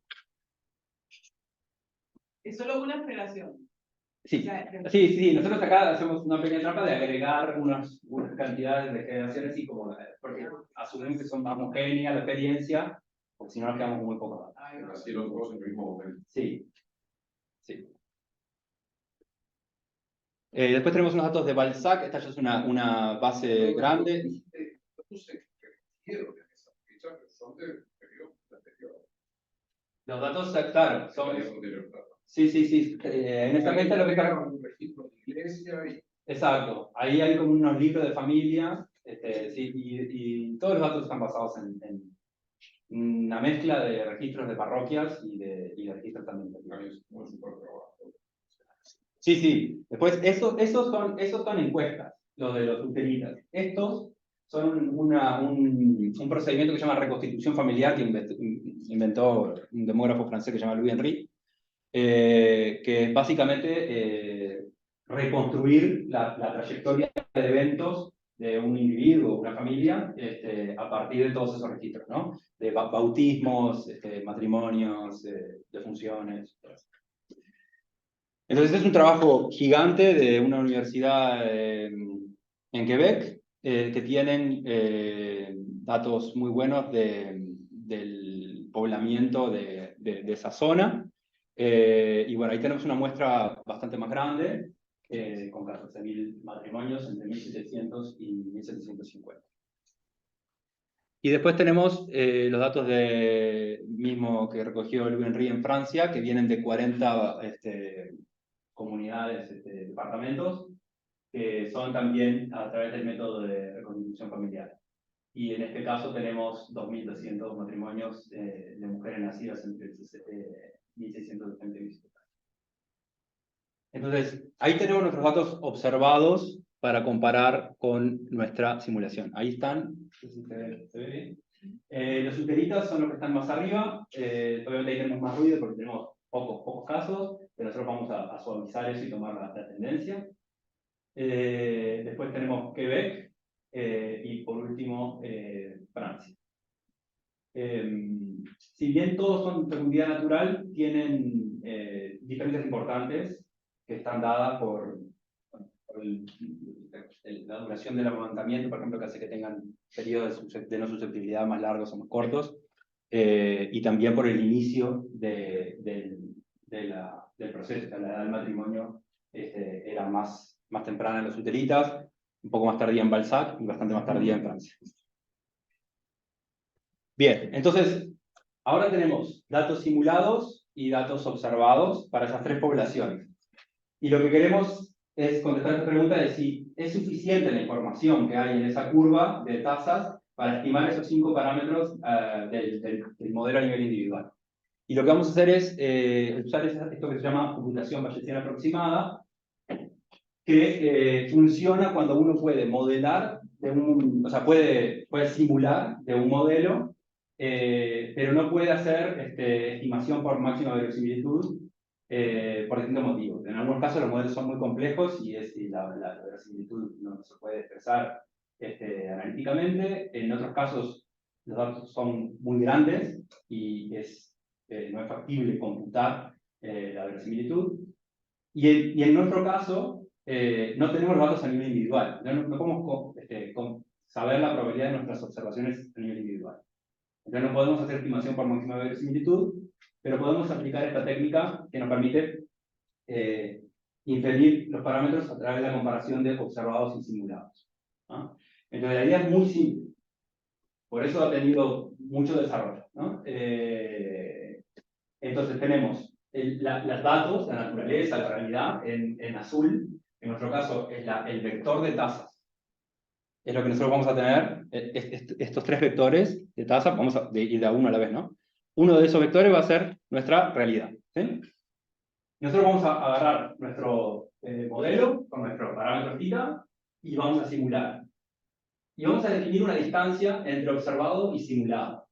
Es solo una generación. Sí, sí, nosotros acá hacemos una pequeña trampa de agregar unas cantidades de generaciones y como, porque asumimos que son más homogéneas la experiencia, porque si no nos quedamos muy pocos datos. Así los dos en el mismo momento. Sí, sí. Después tenemos unos datos de Balzac, esta ya es una base grande. No sé qué quiero en esa fecha, pero son de periodo anterior. Los datos, claro, son... Anterior. Sí, sí, sí. En esta fecha lo que está... Un registro de iglesia y... Exacto. Ahí hay como unos libros de familia, sí, y todos los datos están basados en una mezcla de registros de parroquias y de registros también. Sí, sí. Después, esos son encuestas, los de los uteritas. Estos son un procedimiento que se llama reconstitución familiar, que inventó un demógrafo francés que se llama Louis Henry, que es básicamente reconstruir la trayectoria de eventos de un individuo, una familia, a partir de todos esos registros, ¿no? De bautismos, matrimonios, defunciones. Entonces es un trabajo gigante de una universidad en Quebec, que tienen datos muy buenos del poblamiento de esa zona. Y bueno, ahí tenemos una muestra bastante más grande, con 14.000 matrimonios entre 1700 y 1750. Y después tenemos los datos mismo que recogió Louis Henry en Francia, que vienen de 40 comunidades, departamentos, que son también a través del método de reconstitución familiar. Y en este caso tenemos 2.200 matrimonios de mujeres nacidas entre 1670 y 1770. Entonces, ahí tenemos nuestros datos observados para comparar con nuestra simulación. Ahí están, no sé si se ve bien. Los ulteritas son los que están más arriba, obviamente ahí tenemos más ruido porque tenemos pocos casos, pero nosotros vamos a suavizar eso y tomar la tendencia. Después tenemos Quebec y por último Francia. Si bien todos son fecundidad natural, tienen diferencias importantes que están dadas por la duración del amamantamiento, por ejemplo, que hace que tengan periodos de no susceptibilidad más largos o más cortos, y también por el inicio del proceso. O sea, la edad del matrimonio era más temprana en los uteritas, un poco más tardía en Balzac y bastante más tardía en Francia. Bien, entonces, ahora tenemos datos simulados y datos observados para esas tres poblaciones. Y lo que queremos es contestar esta pregunta de si es suficiente la información que hay en esa curva de tasas para estimar esos 5 parámetros del modelo a nivel individual. Y lo que vamos a hacer es usar esto que se llama computación bayesiana aproximada, que funciona cuando uno puede modelar, o sea, puede simular de un modelo, pero no puede hacer estimación por máxima verosimilitud por distintos motivos. En algunos casos los modelos son muy complejos y la verosimilitud no se puede expresar analíticamente. En otros casos los datos son muy grandes y no es factible computar la verosimilitud. Y en nuestro caso, no tenemos datos a nivel individual. No podemos saber la probabilidad de nuestras observaciones a nivel individual. Entonces no podemos hacer estimación por máxima verosimilitud, pero podemos aplicar esta técnica que nos permite inferir los parámetros a través de la comparación de observados y simulados. ¿No? Entonces la idea es muy simple. Por eso ha tenido mucho desarrollo. ¿No? Entonces tenemos los datos, la naturaleza, la realidad en azul. En nuestro caso es el vector de tasas. Es lo que nosotros vamos a tener, estos 3 vectores de tasa, vamos a ir de a uno a la vez, ¿no? Uno de esos vectores va a ser nuestra realidad. ¿Sí? Nosotros vamos a agarrar nuestro modelo con nuestro parámetro θ y vamos a simular. Y vamos a definir una distancia entre observado y simulado.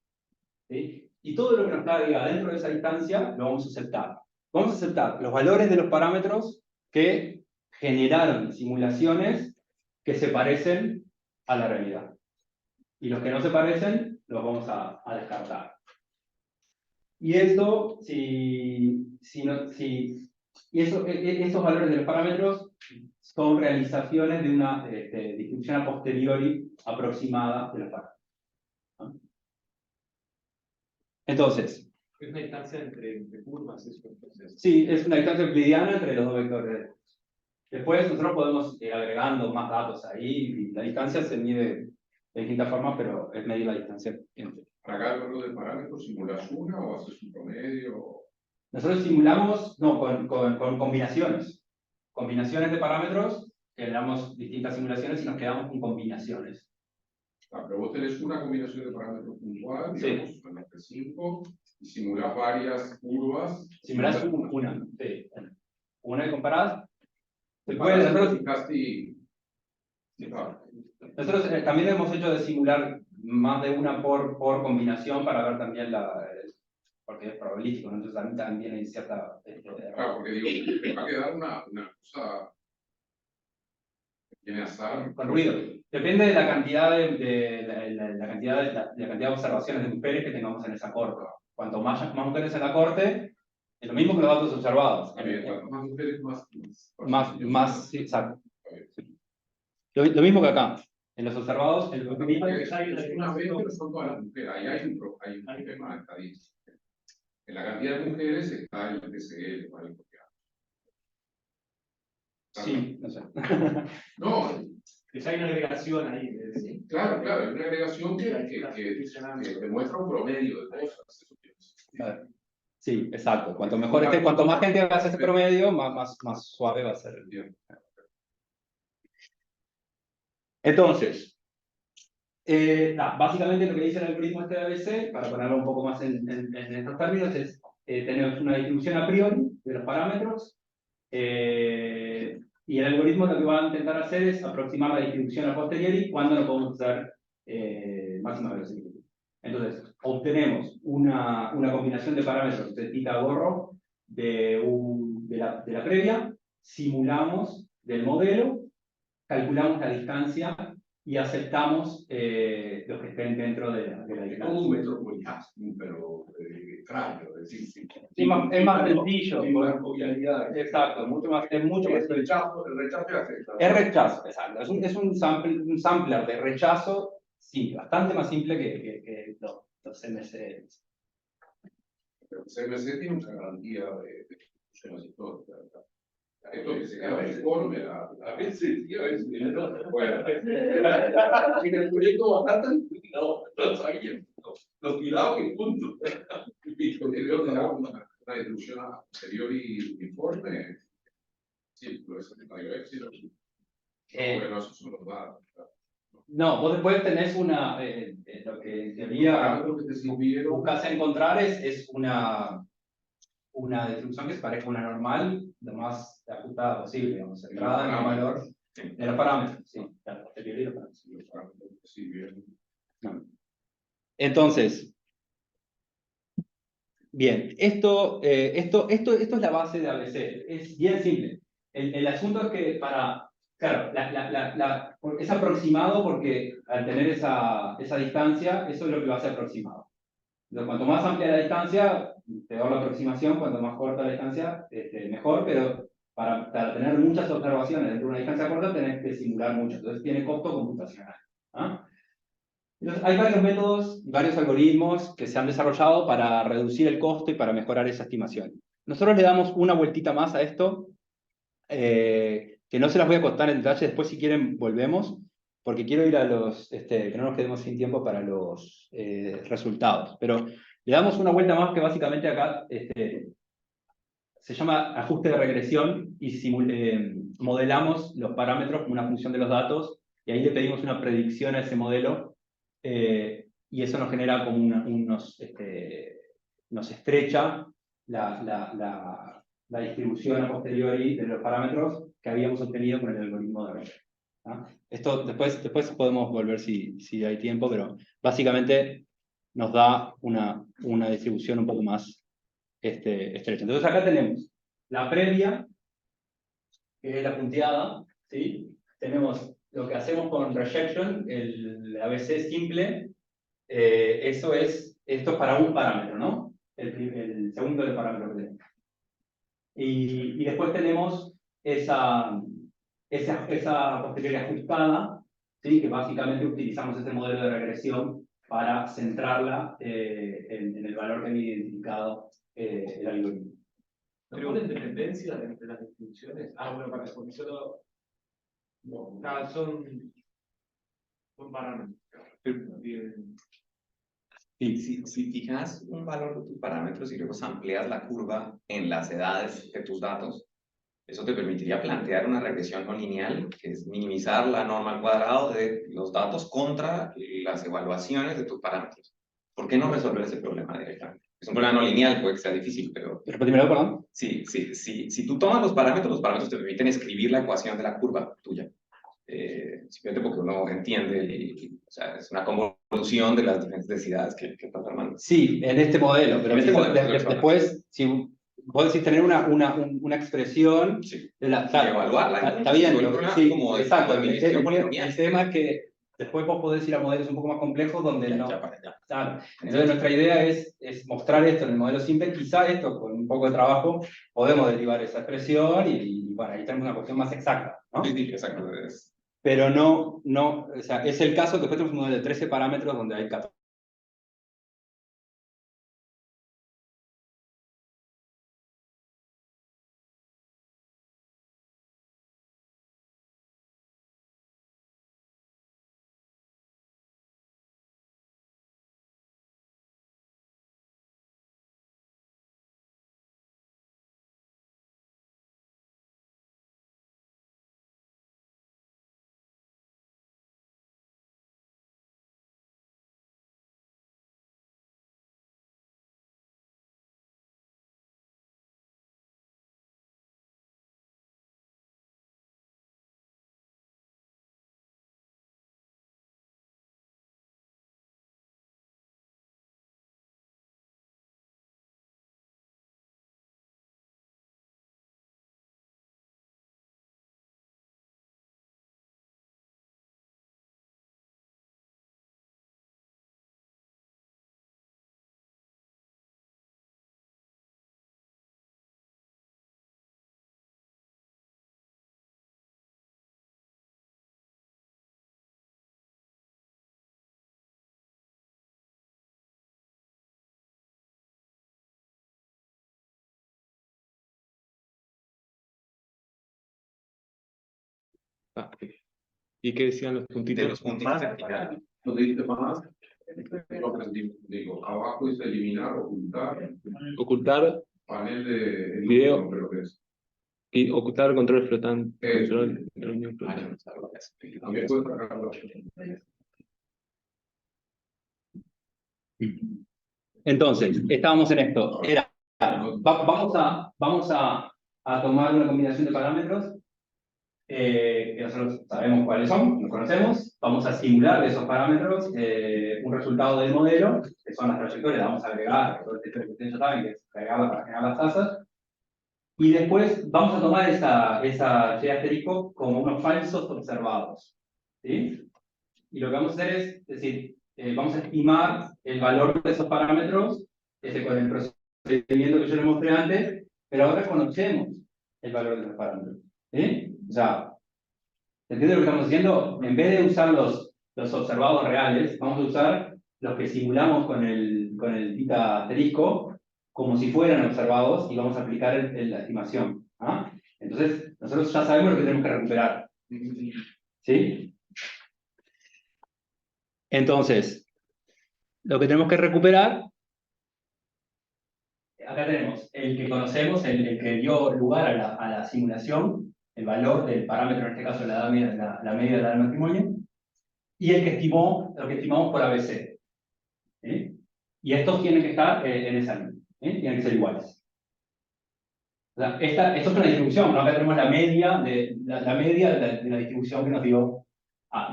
¿Sí? Y todo lo que nos caiga dentro de esa distancia lo vamos a aceptar. Vamos a aceptar los valores de los parámetros que generaron simulaciones que se parecen a la realidad. Y los que no se parecen, los vamos a descartar. Y esto, estos valores de los parámetros son realizaciones de una distribución a posteriori aproximada de los parámetros. ¿No? Entonces, Es una distancia entre curvas, eso. Entonces. Sí, es una distancia euclidiana entre los dos vectores. Después nosotros podemos ir agregando más datos ahí, y la distancia se mide de distintas formas, pero es medir la distancia entre. Para cada valor de parámetros, ¿simulas una o haces un promedio? Nosotros simulamos, no, con combinaciones. Combinaciones de parámetros, generamos distintas simulaciones y nos quedamos con combinaciones. Ah, pero vos tenés una combinación de parámetros puntual, Sí. digamos, entre 5, y simulás varias curvas. Simulás una, sí. Una y comparás. Nosotros también hemos hecho de simular más de una por combinación para ver también porque es probabilístico, ¿no? Entonces también hay cierta... Claro, porque digo, te va a quedar una cosa que tiene azar. Con ruido. Depende de la cantidad la cantidad de observaciones de mujeres que tengamos en esa corte. Cuanto más mujeres en la corte, es lo mismo que los datos observados. Cuanto más mujeres, más sí, exacto. Sí. Lo mismo que acá. En los observados, es una vez, pero son todas las mujeres. Ahí hay un tema estadístico. En la cantidad de mujeres está el TCL, ¿vale? Sí, no sé. No, que ya hay una agregación ahí. ¿Sí? Claro, hay una agregación que demuestra un promedio de cosas. Claro. Sí, exacto. Cuanto mejor esté, cuanto más gente haga ese promedio, más suave va a ser el tiempo. Entonces, básicamente lo que dice el algoritmo de ABC, para ponerlo un poco más en estos términos, es tenemos una distribución a priori de los parámetros, Y el algoritmo lo que va a intentar hacer es aproximar la distribución a posteriori cuando no podemos hacer máxima velocidad. Entonces, obtenemos una combinación de parámetros de tita gorro de la previa, simulamos del modelo, calculamos la distancia y aceptamos los que estén dentro de la Es como distancia. un método muy casting, pero extraño, es decir, Es más sencillo. sin marcovialidad. Exacto, es mucho más El rechazo y aceptación. Es rechazo, exacto. Es un sampler de rechazo simple, bastante más simple que los MCs. Pero CMC tiene una garantía de funciones históricas. Esto que se queda informe a veces, y a veces no. Bueno, en el proyecto bastante, no sabía. Lo tiraba y punto. Y posterior una distribución a posteriori uniforme. Sí, lo es el éxito. Bueno, esos son los datos. No, vos después tenés lo que en teoría Lo que te sirvieron. buscas encontrar es una distribución que se parezca a una normal, lo más ajustada posible, digamos, centrada en el valor de los parámetros. Sí, claro, posteriori y los parámetros. Sí, bien. Entonces, bien, esto es la base de ABC. Es bien simple. El asunto es que claro, es aproximado porque al tener esa distancia, eso es lo que va a ser aproximado. Entonces, cuanto más amplia la distancia, peor la aproximación, cuanto más corta la distancia, mejor, pero para tener muchas observaciones dentro de una distancia corta, tenés que simular mucho. Entonces tiene costo computacional. ¿Ah? Entonces, hay varios métodos, varios algoritmos que se han desarrollado para reducir el costo y para mejorar esa estimación. Nosotros le damos una vueltita más a esto, que no se las voy a contar en detalle, después si quieren volvemos, porque quiero ir a que no nos quedemos sin tiempo para los resultados. Pero le damos una vuelta más que básicamente acá se llama ajuste de regresión y modelamos los parámetros como una función de los datos y ahí le pedimos una predicción a ese modelo y eso nos genera como nos estrecha la distribución a posteriori de los parámetros que habíamos obtenido con el algoritmo de regresión. ¿Ah? Esto después podemos volver si hay tiempo, pero básicamente nos da una distribución un poco más estrecha. Entonces acá tenemos la previa, que es la punteada, ¿sí? Tenemos lo que hacemos con rejection, el ABC simple, esto es para un parámetro, ¿no? El segundo del parámetro que tenemos. Y después tenemos esa posteriori ajustada, ¿sí? Que básicamente utilizamos este modelo de regresión para centrarla en el valor que había identificado el algoritmo. ¿No ponen dependencia entre las distribuciones? Bueno, para eso solo. No, son parámetros. Si fijas un valor de tus parámetros y luego amplias la curva en las edades de tus datos, eso te permitiría plantear una regresión no lineal, que es minimizar la norma al cuadrado de los datos contra las evaluaciones de tus parámetros. ¿Por qué no resolver ese problema directamente? Es un problema no lineal, puede que sea difícil, pero... Repetímelo, perdón. Si tú tomas los parámetros te permiten escribir la ecuación de la curva tuya. Simplemente porque uno entiende, o sea, es una convolución de las diferentes densidades que están formando. Sí, en este modelo, pero después, si vos decís tener una expresión, sí. Claro, evaluarla. Está bien, sí, como exacto. El tema es que después vos podés ir a modelos un poco más complejos donde no. Claro. Entonces nuestra idea es mostrar esto en el modelo simple. Quizá esto, con un poco de trabajo, podemos derivar esa expresión y bueno, ahí tenemos una cuestión más exacta, ¿no? Sí, exacto. Pero no, o sea, es el caso que después tenemos un modelo de 13 parámetros donde hay 14. Ah, ok. ¿Y qué decían los puntitos? De los puntitos al final. ¿No dijiste más? No aprendí. Digo, abajo es eliminar, ocultar, Ocultar panel de Video. no creo que es. y ocultar control flotante. Eso. Control flotante. También puedes sacarlo. Entonces, estábamos en esto. Vamos a tomar una combinación de parámetros que nosotros sabemos cuáles son, los conocemos. Vamos a simular de esos parámetros un resultado del modelo, que son las trayectorias, vamos a agregar, todo este que ustedes ya saben, que es agregarla para generar las tasas. Y después vamos a tomar esa Y asterisco como unos falsos observados. ¿Sí? Y lo que vamos a hacer es decir, vamos a estimar el valor de esos parámetros con el procedimiento que yo les mostré antes, pero ahora conocemos el valor de los parámetros. ¿Sí? O sea, ¿se entiende lo que estamos haciendo? En vez de usar los observados reales, vamos a usar los que simulamos con el θ asterisco, como si fueran observados, y vamos a aplicar la estimación. ¿Ah? Entonces, nosotros ya sabemos lo que tenemos que recuperar. ¿Sí? Entonces, lo que tenemos que recuperar, acá tenemos el que conocemos, el que dio lugar a la simulación, el valor del parámetro, en este caso la media de la edad del matrimonio, y el que lo que estimamos por ABC. ¿Sí? Y estos tienen que estar en esa línea, tienen que ser iguales. O sea, esto es una distribución, ¿no? Acá tenemos la media de la distribución que nos dio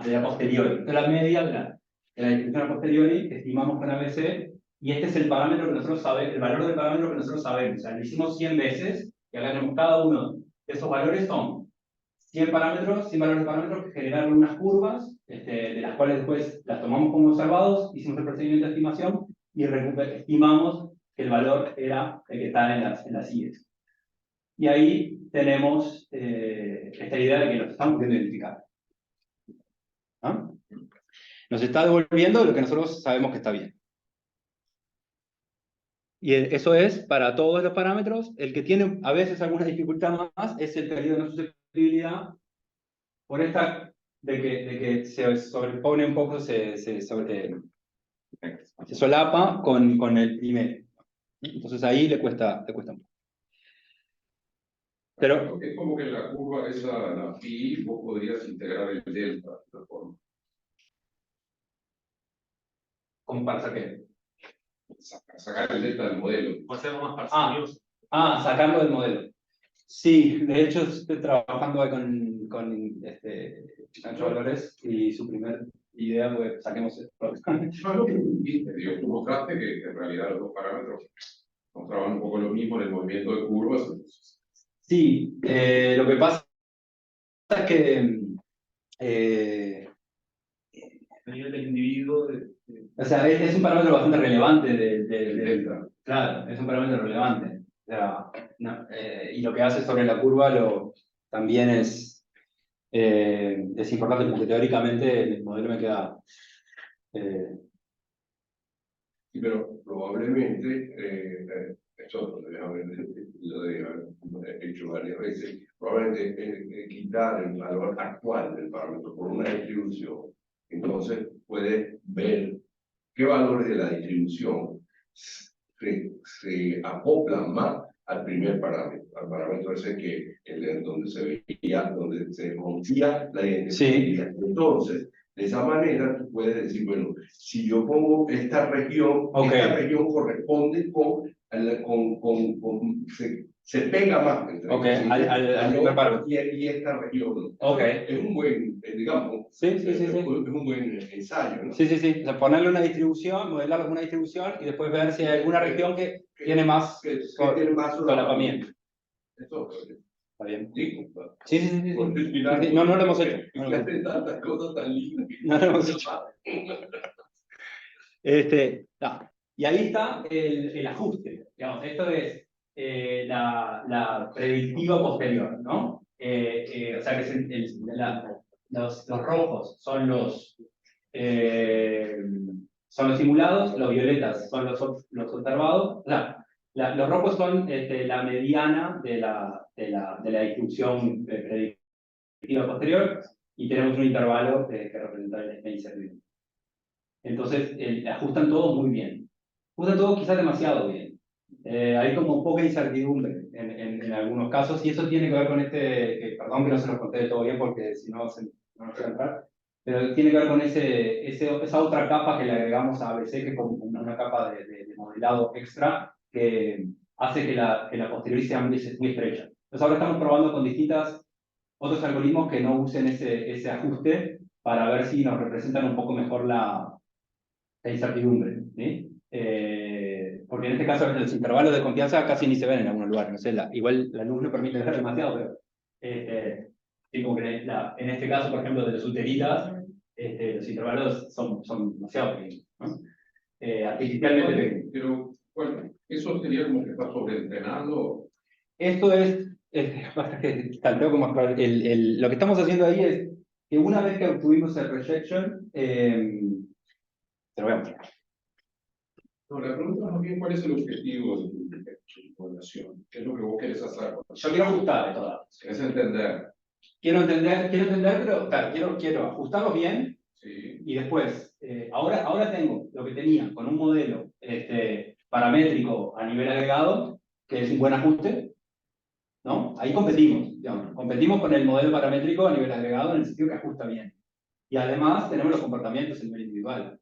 de la posteriori. Esta es la media de la distribución a posteriori que estimamos con ABC, y este es el parámetro que nosotros sabemos, el valor del parámetro que nosotros sabemos. O sea, lo hicimos 100 veces, y acá tenemos cada uno de esos valores son 100 valores de parámetros que generaron unas curvas, de las cuales después las tomamos como observados, hicimos el procedimiento de estimación, y estimamos que el valor era el que está en las IES. Y ahí tenemos esta idea de que los estamos pudiendo identificar. ¿Ah? Nos está devolviendo lo que nosotros sabemos que está bien. Y eso es para todos los parámetros. El que tiene a veces alguna dificultad más es el periodo de no susceptibilidad, por esta de que se sobrepone un poco, se solapa con el primero. Entonces ahí le cuesta un poco. Pero, Es como que en la curva esa, la pi, vos podrías integrar el delta de esta forma. ¿cómo pasa qué? Sacar el delta del modelo. O hacerlo más parcialioso. Sacarlo del modelo. Sí, de hecho estoy trabajando ahí con Nacho Álvarez, y su primer idea fue saquemos esto. No, lo que dijiste, digo, tú mostraste que en realidad los dos parámetros mostraban un poco lo mismo en el movimiento de curvas. Entonces, Sí, lo que pasa es que A nivel del individuo. o sea, es un parámetro bastante relevante del claro, es un parámetro relevante. O sea, y lo que hace sobre la curva también es importante, porque teóricamente el modelo me queda... sí, pero probablemente, eso lo de haber hecho varias veces, probablemente quitar el valor actual del parámetro por una distribución, entonces puedes ver qué valores de la distribución se acoplan más al primer parámetro, al parámetro ese que donde se veía, donde se conocía la identificación. Sí. Entonces, de esa manera tú puedes decir, bueno, si yo pongo esta región corresponde se pega más entre al primer parámetro. y esta región. Es un buen, digamos, sí. es un buen ensayo, ¿no? Sí. O sea, ponerle una distribución, modelarlo con una distribución, y después ver si hay alguna región que tiene más solapamiento. Eso ¿Está bien? Sí. Sí. No lo hemos hecho. Tantas cosas tan lindas. No lo hemos hecho. Y ahí está el ajuste. Digamos, esto es la predictiva posterior, ¿no? O sea, que los rojos son los simulados, los violetas son los observados. O sea, los rojos son la mediana de la distribución predictiva. perspectiva posterior, y tenemos un intervalo que representa la incertidumbre. Entonces, ajustan todo muy bien. Ajustan todo quizás demasiado bien. Hay como poca incertidumbre en algunos casos, y eso tiene que ver con perdón que no se los conté de todo bien porque si no, no nos queda entrar, pero tiene que ver con esa otra capa que le agregamos a ABC, que es como una capa de modelado extra, que hace que la posteriori sea muy estrecha. Entonces ahora estamos probando con otros algoritmos que no usen ese ajuste para ver si nos representan un poco mejor la incertidumbre, ¿sí? Porque en este caso los intervalos de confianza casi ni se ven en algunos lugares, no sé, igual la luz no permite ver demasiado, pero sí, como que en este caso, por ejemplo, de los uteritas, los intervalos son demasiado pequeños, ¿no? Artificialmente pequeños. Pero, bueno, eso sería como que está sobreentrenando. Esto como lo que estamos haciendo ahí es que una vez que obtuvimos el rejection, te lo voy a mostrar. No, la pregunta es más bien cuál es el objetivo de tu población. ¿Qué es lo que vos querés hacer? Yo quiero ajustar estos datos. Querés entender. Quiero entender, pero claro, quiero ajustarlos bien. Sí. Y después, ahora tengo lo que tenía con un modelo paramétrico a nivel agregado, que es un buen ajuste, ¿no? Ahí competimos, digamos. Competimos con el modelo paramétrico a nivel agregado en el sentido que ajusta bien. Y además tenemos los comportamientos a nivel individual.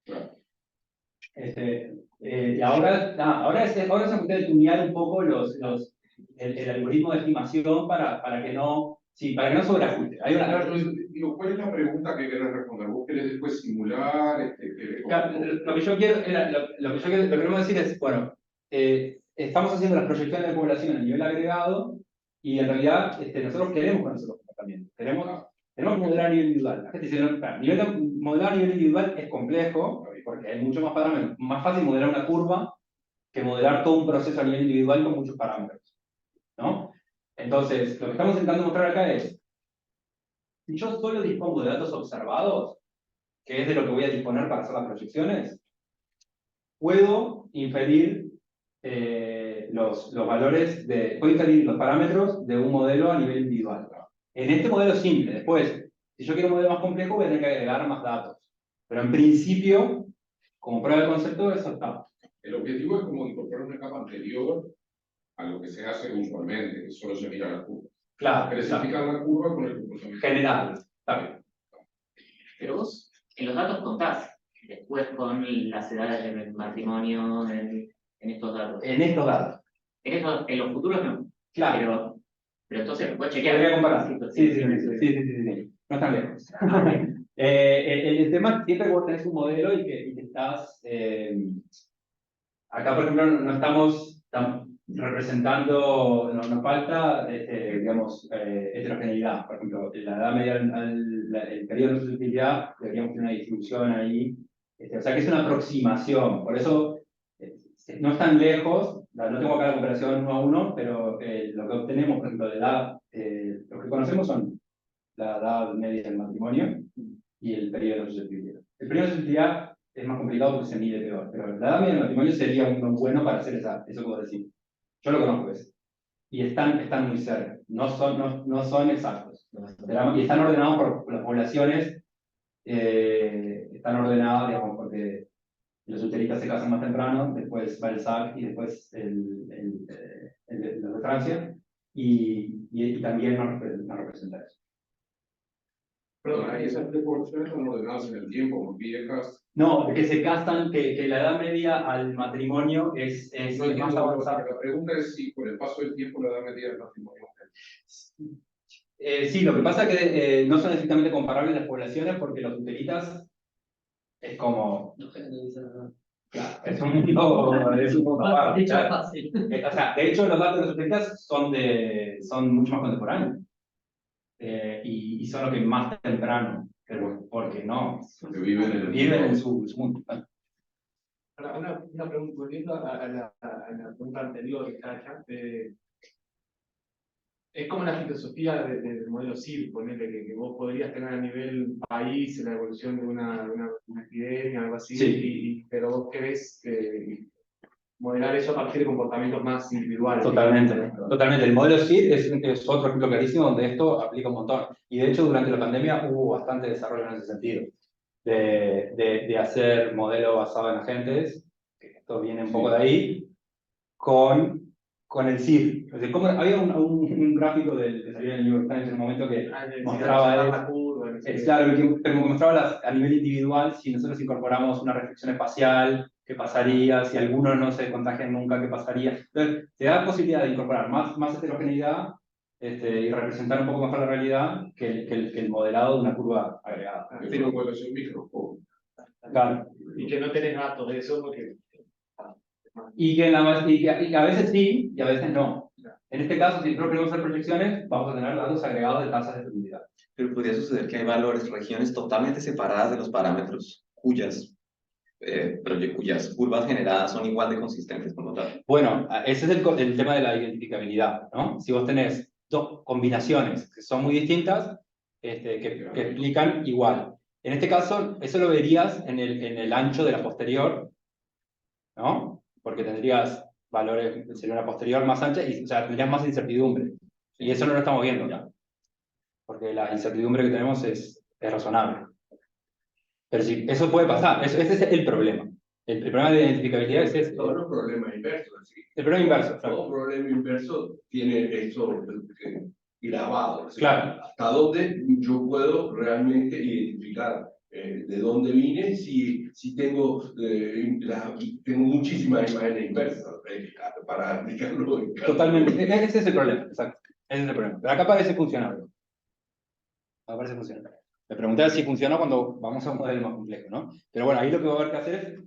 Claro. Y ahora es cuestión de tunear un poco el algoritmo de estimación para que no sobreajuste. Claro, digo, ¿cuál es la pregunta que querés responder? ¿Vos querés después simular? Lo que yo quiero, lo que queremos decir es, bueno, estamos haciendo las proyecciones de población a nivel agregado y en realidad nosotros queremos conocer los comportamientos. Tenemos que modelar a nivel individual. La gente dice, no, claro, modelar a nivel individual es complejo porque hay mucho más parámetros. Más fácil modelar una curva que modelar todo un proceso a nivel individual con muchos parámetros, ¿no? Entonces, lo que estamos intentando mostrar acá es, si yo solo dispongo de datos observados, que es de lo que voy a disponer para hacer las proyecciones, puedo inferir puedo inferir los parámetros de un modelo a nivel individual. En este modelo simple, después, si yo quiero un modelo más complejo, voy a tener que agregar más datos. Pero en principio, como prueba de concepto, eso está. El objetivo es como incorporar una capa anterior a lo que se hace usualmente, que solo se mira la curva. Claro. Querés explicar la curva con el comportamiento. General, está bien. Pero vos en los datos contás después con las edades del matrimonio en estos datos. En estos datos. En los futuros no. Claro. Pero entonces puedes chequear. Podría comparar. Sí. No están lejos. El tema es siempre que vos tenés un modelo y que estás. Acá, por ejemplo, no estamos representando, nos falta, digamos, heterogeneidad. Por ejemplo, la edad media, el periodo de sustitutividad, deberíamos tener una distribución ahí. O sea que es una aproximación. Por eso no están lejos. No tengo acá la comparación 1 a 1, pero lo que obtenemos, por ejemplo, de edad, lo que conocemos son la edad media del matrimonio y el periodo de susceptibilidad. El periodo de susceptibilidad es más complicado porque se mide peor, pero la edad media del matrimonio sería uno bueno para hacer eso que puedo decir. Yo lo conozco ese. Y están muy cerca, no son exactos. Y están ordenados por las poblaciones, están ordenadas, digamos, porque los uteritas se casan más temprano, después va el SAC y después los de Francia, y también nos representa eso. Perdón, ahí esas proporciones están ordenadas en el tiempo, muy viejas. No, de que se casan, que la edad media al matrimonio es No más entiendo, avanzada. la pregunta es si con el paso del tiempo la edad media del matrimonio Sí, lo que pasa es que no son estrictamente comparables las poblaciones porque los uteritas es como. Claro, es un mundo aparte. Claro. O sea, de hecho, los datos de los uteritas son mucho más contemporáneos. Y son los que más temprano, pero porque no. que viven en su mundo. Ahora, una pregunta, volviendo a la pregunta anterior, Cacha, es como la filosofía del modelo CIR, ponerle que vos podrías tener a nivel país la evolución de una epidemia, algo así, Sí. pero vos querés que modelar eso a partir de comportamientos más individuales. Totalmente, totalmente. El modelo SID es otro ejemplo clarísimo donde esto aplica un montón. Y de hecho, durante la pandemia hubo bastante desarrollo en ese sentido, de hacer modelo basado en agentes, que esto viene un poco de ahí, con el SID. O sea, había un gráfico que salió en el New York Times en un momento que mostraba la curva, no sé qué. claro, pero que mostraba a nivel individual, si nosotros incorporamos una reflexión espacial, qué pasaría, si algunos no se contagian nunca, qué pasaría. Entonces, te da posibilidad de incorporar más heterogeneidad y representar un poco mejor la realidad que el modelado de una curva agregada. Tiene un modelo sin microscopio. Claro. Y que no tenés datos de eso porque... Y que a veces sí y a veces no. En este caso, si nosotros queremos hacer proyecciones, vamos a tener datos agregados de tasas de fertilidad. Pero podría suceder que hay valores, regiones totalmente separadas de los parámetros cuyas curvas generadas son igual de consistentes como tal. Bueno, ese es el tema de la identificabilidad, ¿no? Si vos tenés dos combinaciones que son muy distintas, que explican igual. En este caso, eso lo verías en el ancho de la posterior, ¿no? Porque tendrías valores, sería una posterior más ancha y, o sea, tendrías más incertidumbre. Y eso no lo estamos viendo ya. Porque la incertidumbre que tenemos es razonable. Pero sí, eso puede pasar, ese es el problema. El problema de identificabilidad es ese. Todos los problemas inversos. Así. El problema inverso, claro. Todo problema inverso tiene eso grabado. ¿Sí? Claro. Hasta dónde yo puedo realmente identificar de dónde vine si tengo, tengo muchísimas imágenes inversas para aplicarlo. Totalmente, ese es el problema, exacto. Ese es el problema. Pero acá parece funcionable. Acá parece funcionable. Me pregunté si funcionó cuando vamos a un modelo más complejo, ¿no? Pero bueno, ahí lo que va a haber que hacer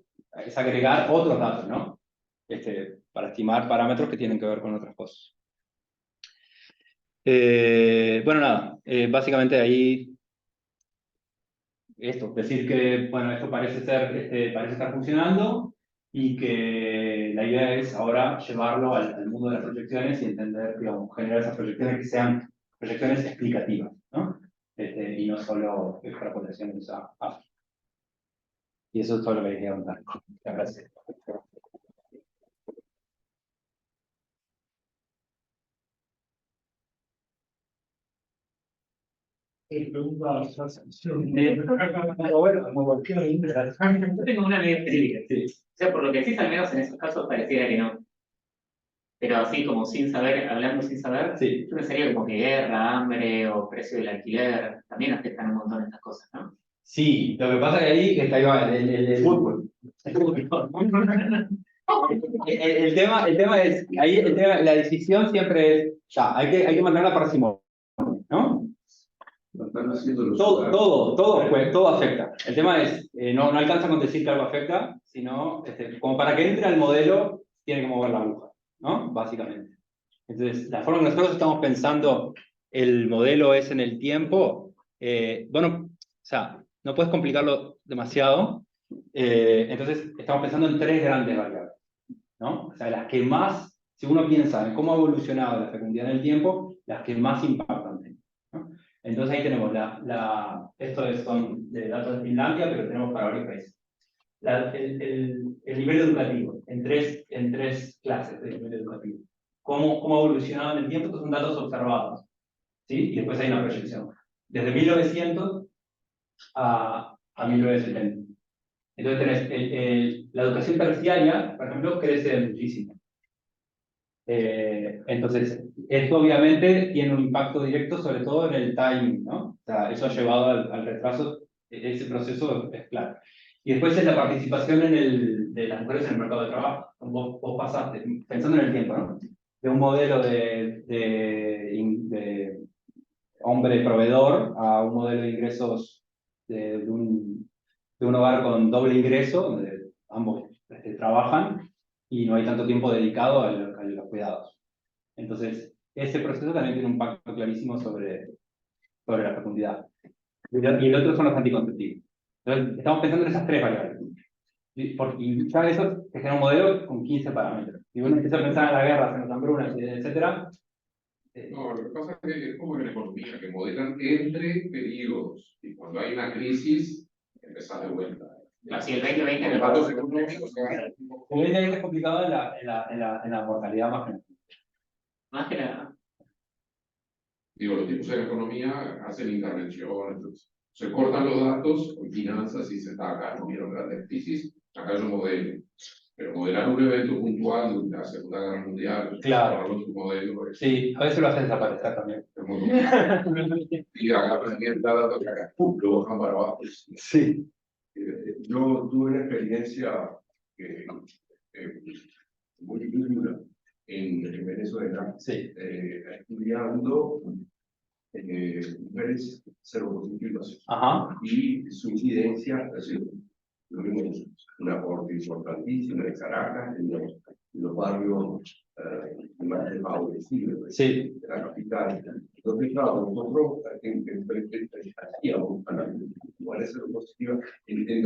es agregar otros datos, ¿no? Para estimar parámetros que tienen que ver con otras cosas. Bueno, nada, básicamente ahí esto, decir que, bueno, esto parece estar funcionando y que la idea es ahora llevarlo al mundo de las proyecciones y entender, digamos, generar esas proyecciones que sean proyecciones explicativas, ¿no? Y no solo extrapolaciones a. Y eso es todo lo que quería contar. Gracias. Yo tengo una media específica. O sea, por lo que decís, al menos en esos casos pareciera que no. Pero así como sin saber, hablando sin saber, Sí. yo pensaría como que guerra, hambre o precio del alquiler también afectan un montón estas cosas, ¿no? Sí, lo que pasa es que ahí está el fútbol. El tema es, ahí la decisión siempre es, ya, hay que mantener la parsimonia, ¿no? Todo afecta. El tema es, no alcanza con decir que algo afecta, sino, como para que entre al modelo, tiene que mover la aguja, ¿no? Básicamente. Entonces, la forma que nosotros estamos pensando el modelo es en el tiempo, bueno, o sea, no puedes complicarlo demasiado, entonces estamos pensando en tres grandes variables, ¿no? O sea, las que más, si uno piensa en cómo ha evolucionado la fecundidad en el tiempo, las que más impactan, ¿no? Entonces ahí tenemos esto son de datos de Finlandia, pero tenemos para varios países. El nivel educativo, en tres clases de nivel educativo. Cómo ha evolucionado en el tiempo, estos son datos observados, ¿sí? Y después hay una proyección. Desde 1900 a 1970. Entonces tenés la educación terciaria, por ejemplo, crece muchísimo. Entonces, esto obviamente tiene un impacto directo, sobre todo en el timing, ¿no? O sea, eso ha llevado al retraso, ese proceso es claro. Y después es la participación de las mujeres en el mercado de trabajo. Vos pasaste, pensando en el tiempo, ¿no? De un modelo de hombre proveedor a un modelo de ingresos de un hogar con doble ingreso, donde ambos trabajan y no hay tanto tiempo dedicado a los cuidados. Entonces, ese proceso también tiene un impacto clarísimo sobre la fecundidad. Y el otro son los anticonceptivos. Entonces, estamos pensando en esas tres variables. Y ya eso se genera un modelo con 15 parámetros. Si uno empieza a pensar en la guerra, en las hambrunas, etc. No, lo que pasa es que es como en la economía, que modelan entre periodos. Y cuando hay una crisis, empezás de vuelta. Así el 2020 Los datos económicos se van a- El 2020 es complicado en la mortalidad más que nada. más que nada. Digo, los tipos en economía hacen intervenciones, se cortan los datos con finanzas y se está acá, no vieron grandes crisis, acá es un modelo. Pero modelar un evento puntual de la Segunda Guerra Mundial, Claro. ponerlo en tu modelo, Sí, a veces lo hacen desaparecer también. es muy complicado. Y acá también da datos que acá, ¡pum!, lo bajan para abajo. Sí. Yo tuve una experiencia muy dura en Venezuela, Sí. estudiando mujeres seropositivas Ajá. y su incidencia, es decir, tuvimos un aporte importantísimo en Caracas, en los barrios más desfavorecidos Sí. de la capital. Entonces, claro, nosotros hacíamos mujeres seropositivas en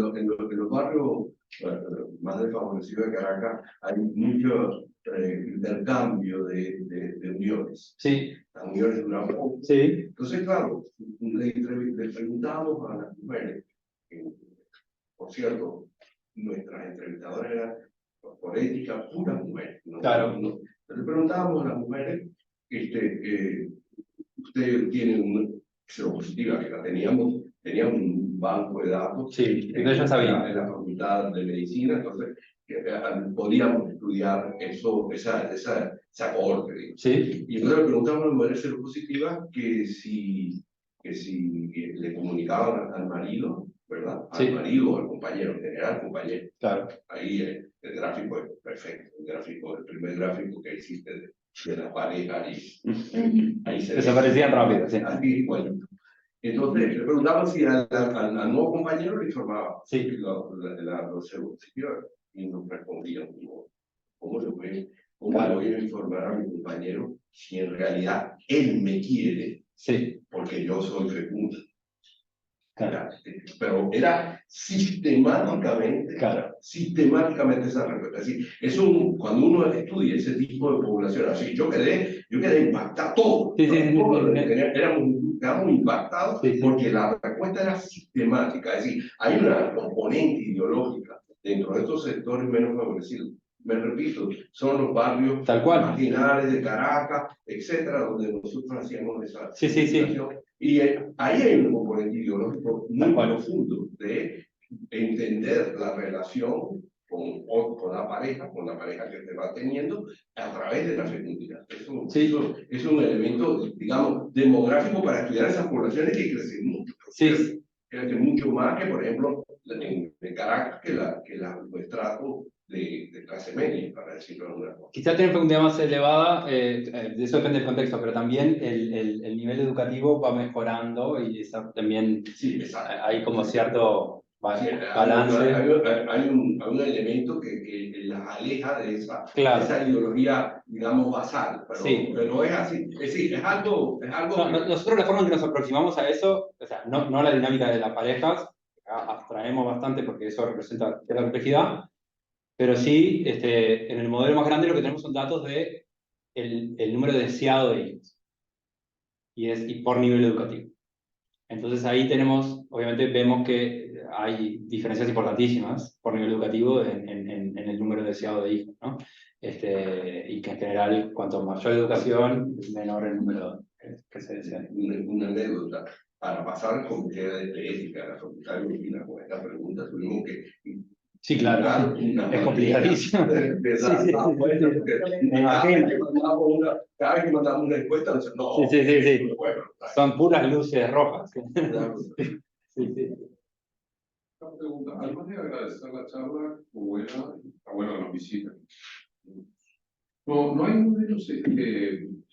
los barrios más desfavorecidos de Caracas, hay mucho intercambio de uniones. Sí. Las uniones duran poco. Sí. Entonces, claro, le preguntamos a las mujeres, por cierto, nuestras entrevistadoras eran por ética puras mujeres. ¿No? Claro. No. Le preguntábamos a las mujeres, usted tiene una seropositiva, que la teníamos un banco de datos. Sí, entonces ya sabía. En la facultad de medicina, entonces podíamos estudiar eso, esa cohorte. Digamos. Sí. Y entonces le preguntamos a las mujeres seropositivas que si le comunicaban al marido, ¿verdad? Al Sí. marido o al compañero, en general al compañero. Claro. Ahí el gráfico es perfecto, el primer gráfico que hiciste de la pareja, ahí se desaparecían rápido, sí. Así igualito. Entonces le preguntamos si al nuevo compañero le informaba. Sí. Los seropositivos y nos respondían, ¿cómo le Claro. voy a informar a mi compañero si en realidad él me quiere? Sí. Porque yo soy fecundo. Claro. Pero era sistemáticamente esa respuesta. Es decir, cuando uno estudia ese tipo de población, así, yo quedé impactado, todo. Sí, sí, sí, Quedamos impactados sí, sí. porque la respuesta era sistemática. Es decir, hay una componente ideológica dentro de estos sectores menos favorecidos. Me repito, son los barrios Tal cual. marginales de Caracas, etcétera, donde nosotros hacíamos esa Sí, sí, sí. investigación. Y ahí hay un componente ideológico muy profundo de entender la relación con la pareja que se va teniendo a través de la fecundidad. Eso es un elemento, digamos, demográfico para estudiar esas poblaciones que crecen mucho. Sí. Crecen mucho más que, por ejemplo, en Caracas, que los estratos de clase media, para decirlo de alguna forma. Quizá tienen fecundidad más elevada, de eso depende del contexto, pero también el nivel educativo va mejorando y eso también sí, exacto. Hay como cierto balance. Hay un elemento que las aleja de esa ideología, digamos, basal, pero es así. Es decir, es algo nosotros la forma en que nos aproximamos a eso, o sea, no la dinámica de las parejas, abstraemos bastante porque eso representa la complejidad, pero sí, en el modelo más grande lo que tenemos son datos de el número deseado de hijos y por nivel educativo. Entonces ahí obviamente vemos que hay diferencias importantísimas por nivel educativo en el número deseado de hijos, ¿no? Y que en general, cuanto mayor educación, menor el número que se desea. Una anécdota. Para pasar el comité de ética de la Facultad de Medicina con esta pregunta, tuvimos que... Sí, claro, es complicadísimo. Cada vez que mandamos una encuesta, no. Sí. Son puras luces rojas. Sí. Una pregunta, además de agradecer la charla, buena la visita. No hay modelos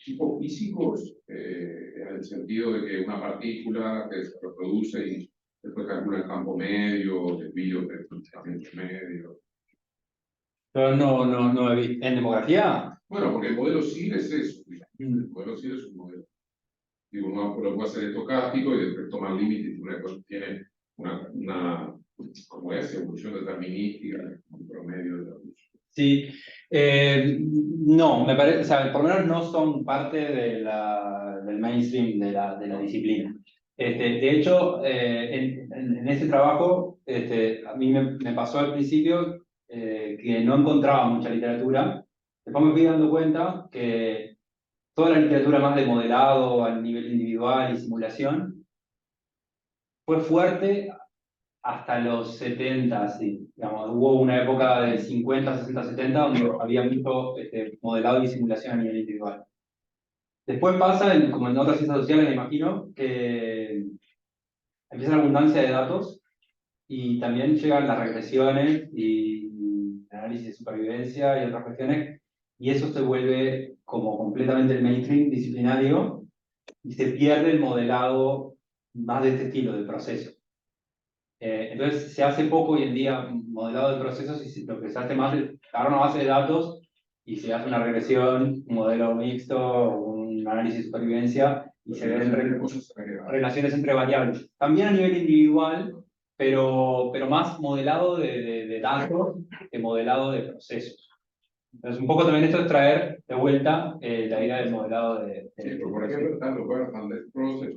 tipo físicos en el sentido de que una partícula que se reproduce y después calcula el campo medio, desvío del comportamiento medio. Pero no he visto. ¿En demografía? Bueno, porque el modelo CIR es eso. El modelo CIR es un modelo. Digo, uno lo puede hacer estocástico y después toma límites y tiene una como es, evolución determinística, un promedio de la evolución. Sí, no, me parece, o sea, por lo menos no son parte del mainstream de la disciplina. De hecho, en ese trabajo a mí me pasó al principio que no encontraba mucha literatura. Después me fui dando cuenta que toda la literatura más de modelado a nivel individual y simulación fue fuerte hasta los 70, sí. Digamos, hubo una época de 50, 60, 70 donde había mucho modelado y simulación a nivel individual. Después pasa, como en otras ciencias sociales, me imagino, que empieza la abundancia de datos y también llegan las regresiones y análisis de supervivencia y otras cuestiones, y eso se vuelve como completamente el mainstream disciplinario y se pierde el modelado más de este estilo de proceso. Entonces se hace poco hoy en día modelado de procesos y lo que se hace más es agarrar una base de datos y se hace una regresión, un modelo mixto, un análisis de supervivencia y se ven relaciones entre variables. También a nivel individual, pero más modelado de datos que modelado de procesos. Entonces un poco también esto es traer de vuelta la idea del modelado de Sí, pero por ejemplo, están los Werner Process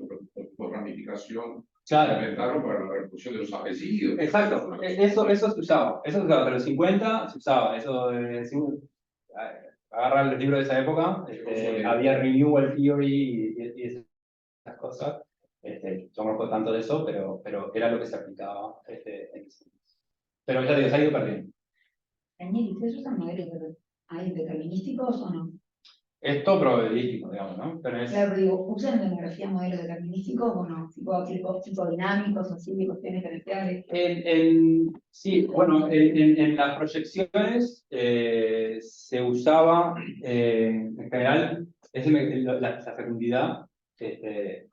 o ramificación. Claro. Inventaron para la reproducción de los apellidos. Exacto, eso se usaba, hasta los 50 se usaba, eso de agarrar el libro de esa época, había renewal theory y esas cosas, yo no conozco tanto de eso, pero era lo que se aplicaba pero ya digo, se ha ido perdiendo. Daniel, ¿ustedes usan modelos determinísticos o no? Es todo probabilístico, digamos, ¿no? Pero es... Claro, pero digo, ¿usan en demografía modelos determinísticos o no? Tipo dinámicos, así, de cuestiones diferenciales. Sí, bueno, en las proyecciones se usaba, en general, la fecundidad se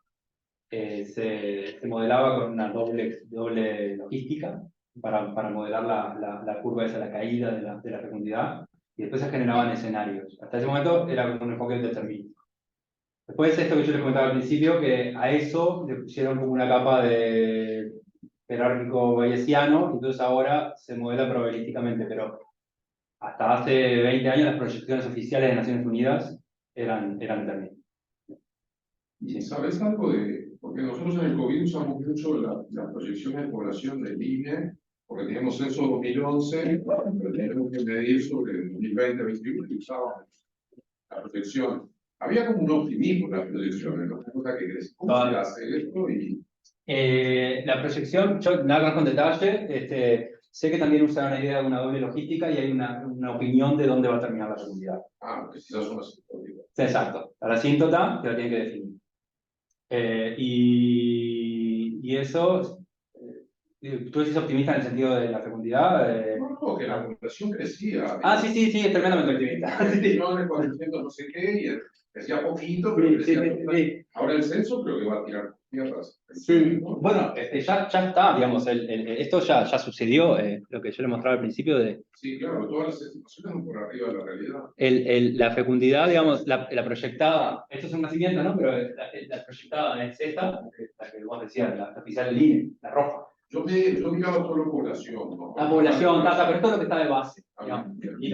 modelaba con una doble logística para modelar la curva esa, la caída de la fecundidad, y después se generaban escenarios. Hasta ese momento era como un enfoque determinístico. Después esto que yo les comentaba al principio, que a eso le pusieron como una capa de jerárquico bayesiano, entonces ahora se modela probabilísticamente, pero hasta hace 20 años las proyecciones oficiales de Naciones Unidas eran deterministas. ¿Y sabes algo de...? Porque nosotros en el COVID usamos mucho las proyecciones de población del INE, porque teníamos censo 2011, pero tenemos que medir sobre el 2020-2021 y usábamos la proyección. Había como un optimismo en las proyecciones, ¿no? Una que crecía hacer esto y... La proyección, yo nada con detalle, sé que también usan una idea de una doble logística y hay una opinión de dónde va a terminar la fecundidad. Ah, que quizás son las asíntota. Exacto, a la asíntota te la tienen que definir. Y eso, ¿tú eres optimista en el sentido de la fecundidad? No, que la población crecía. Sí, es tremendamente optimista. Millones, 400, no sé qué, y crecía poquito, pero crecía. Sí. Ahora el censo creo que va a tirar tierras. Sí. Bueno, ya está, digamos, esto ya sucedió, lo que yo le mostraba al principio de... Sí, claro, todas las estimaciones van por arriba de la realidad. La fecundidad, digamos, la proyectada, esto es un nacimiento, ¿no? Pero la proyectada es esta, la que vos decías, la oficial del INE, la roja. Yo miraba solo población, ¿no? La población, pero esto es lo que está de base, digamos. Y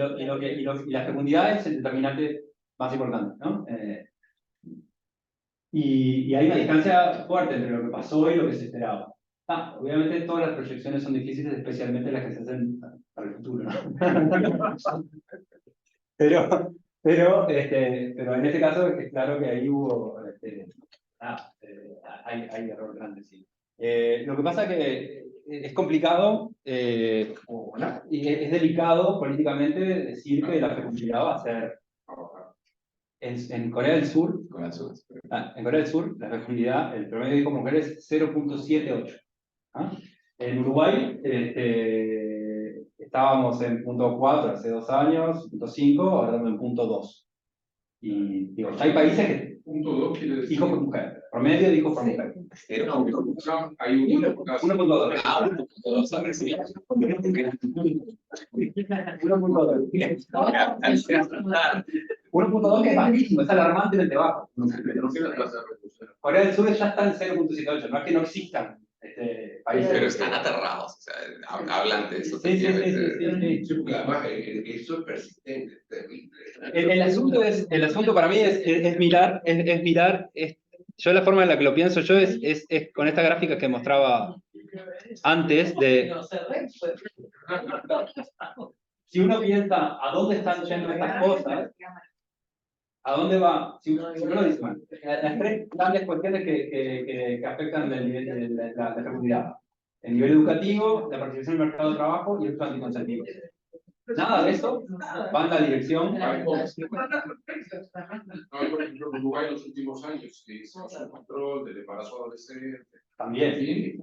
la fecundidad es el determinante más importante, ¿no? Y hay una distancia fuerte entre lo que pasó y lo que se esperaba. Obviamente todas las proyecciones son difíciles, especialmente las que se hacen para el futuro, ¿no? pero en este caso es claro que ahí hubo, hay error grande, sí. Lo que pasa es que es complicado y es delicado políticamente decir que la fecundidad va a ser... En Corea del Sur, en Corea del Sur, la fecundidad, el promedio de hijos mujeres es 0.78. En Uruguay estábamos en 0.4 hace 2 años, 0.5, ahora estamos en 0.2. Y digo, hay países que... 0.2 quiere decir... Hijos por mujer, promedio de hijos por mujer. Hay un 1.2. 1.2 que es bajísimo, es alarmante desde abajo. Corea del Sur ya está en 0.78, no es que no existan países. Pero están aterrados, o sea, hablan de eso. Sí, porque además eso es persistente, es terrible. El asunto para mí es mirar, yo la forma en la que lo pienso yo es con esta gráfica que mostraba antes de... No sé, pues. Si uno piensa a dónde están yendo estas cosas, ¿a dónde va? Si uno dice, bueno, las tres grandes cuestiones que afectan el nivel de la fecundidad. El nivel educativo, la participación en el mercado de trabajo y el uso anticonceptivo. Nada de eso va en la dirección. No, por ejemplo, en Uruguay en los últimos años, que hicimos un control del embarazo adolescente. También.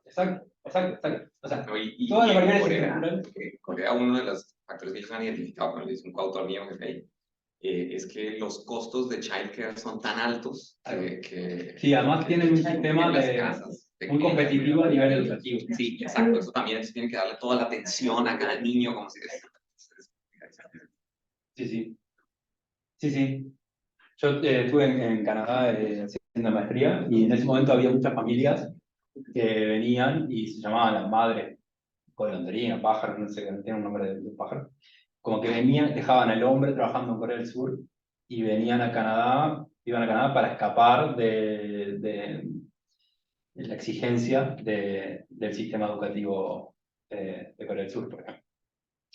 Exacto. O sea, Y todas las en variables Corea, estructurales. Corea, uno de los factores que ellos han identificado, cuando es un coautor mío que es ahí, es que los costos de childcare son tan altos que Sí, además tienen un sistema las de, casas muy pequeñas, competitivo a nivel educativo. Sí, exacto. Eso también se tiene que darle toda la atención a cada niño, como si... Sí. Yo estuve en Canadá haciendo maestría y en ese momento había muchas familias que venían y se llamaban las madres golondrina, pájaros, no sé, tiene un nombre de pájaro. Como que venían, dejaban al hombre trabajando en Corea del Sur y venían a Canadá, iban a Canadá para escapar de la exigencia del sistema educativo de Corea del Sur, por ejemplo.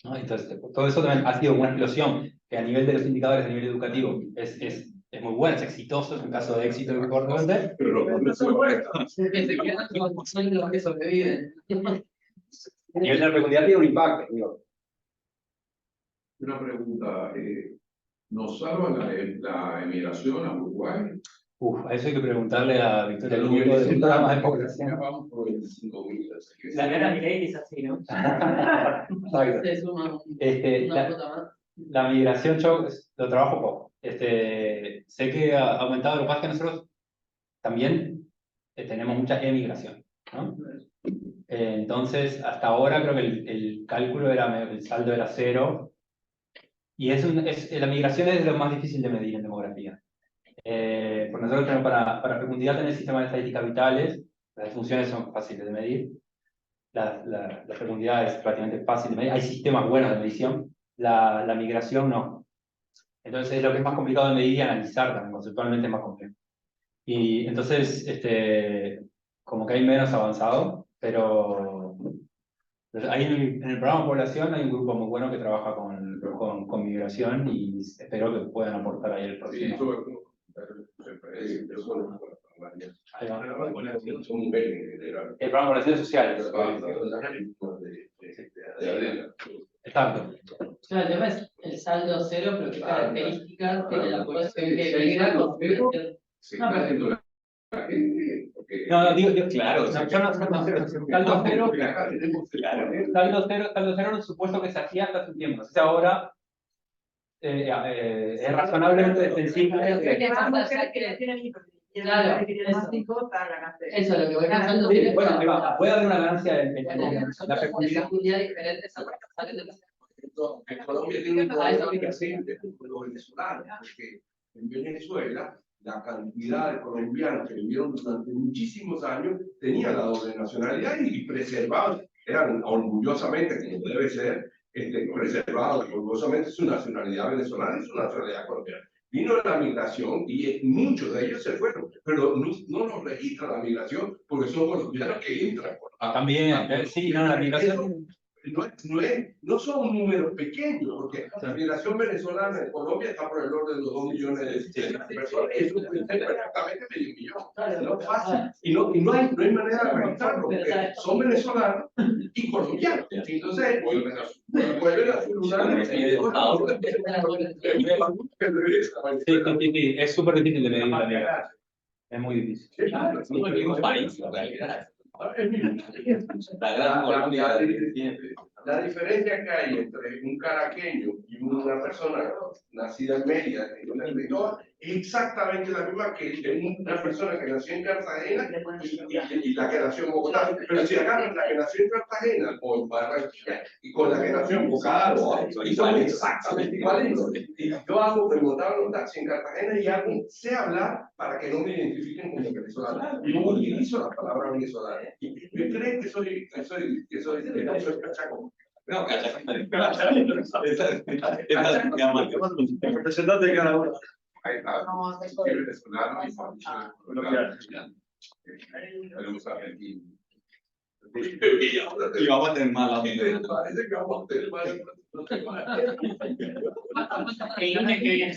¿No? Entonces, todo eso también ha sido una explosión que a nivel de los indicadores, a nivel educativo, es muy bueno, es exitoso, es un caso de éxito importante. Que se quedan son los que sobreviven. A nivel de la fecundidad tiene un impacto, digo. Una pregunta, ¿nos salva la emigración a Uruguay? A eso hay que preguntarle a Victoria Lugo del programa de población. Vamos por 25.000. La cara de Kate es así, ¿no? Exacto. Se suma una cuota más. La migración yo lo trabajo poco. Sé que ha aumentado, lo que pasa es que nosotros también tenemos mucha emigración, ¿no? Entonces, hasta ahora creo que el cálculo era, el saldo era 0. Y la migración es lo más difícil de medir en demografía. Por nosotros tenemos para fecundidad tener sistemas de estadísticas vitales, las funciones son fáciles de medir, la fecundidad es relativamente fácil de medir, hay sistemas buenos de medición, la migración no. Entonces lo que es más complicado de medir y analizar también, conceptualmente es más complejo. Y entonces, como que hay menos avanzado, pero ahí en el programa de población hay un grupo muy bueno que trabaja con migración y espero que puedan aportar ahí el próximo. Son un bien en general. El programa de relaciones sociales. Exacto. Claro, el tema es el saldo 0, pero qué características tiene la población que emigra con No, digo, claro, saldo cero es un supuesto que se hacía hasta hace un tiempo. Entonces ahora es razonablemente sensible. Claro, eso es lo que voy pensando. Sí, bueno, ahí va. Puede haber una ganancia en la fecundidad. Diferentes En Colombia tiene un problema que hacer con los venezolanos, porque en Venezuela la cantidad de colombianos que vivieron durante muchísimos años tenían la doble nacionalidad y preservaban, eran orgullosamente, como debe ser, preservados orgullosamente su nacionalidad venezolana y su nacionalidad colombiana. Vino la migración y muchos de ellos se fueron, pero no nos registra la migración porque son colombianos que entran. También, sí, no, la migración. No son números pequeños, porque la migración venezolana en Colombia está por el orden de los 2 millones de personas, y eso es perfectamente medio millón. No es fácil, y no hay manera de registrarlo, porque son venezolanos y colombianos. Entonces, vuelven a celular. Sí, es súper difícil de medir la migración. Es muy difícil. Es un país, en realidad. La diferencia que hay entre un caraqueño y una persona nacida en Mérida, es exactamente la misma que una persona que nació en Cartagena y la que nació en Bogotá. Pero si agarran la que nació en Cartagena o en Barranquilla y con la que nació en Bogotá, son exactamente iguales. Y yo me montaron un taxi en Cartagena y sé hablar para que no me identifiquen como venezolano. Y no utilizo la palabra venezolana. ¿Me creen que soy cachaco? No, cachaco. El representante de cada uno. Venezolano y tenemos argentino. Y vamos a tener malas Parece que vamos a tener malas El lunes que viene.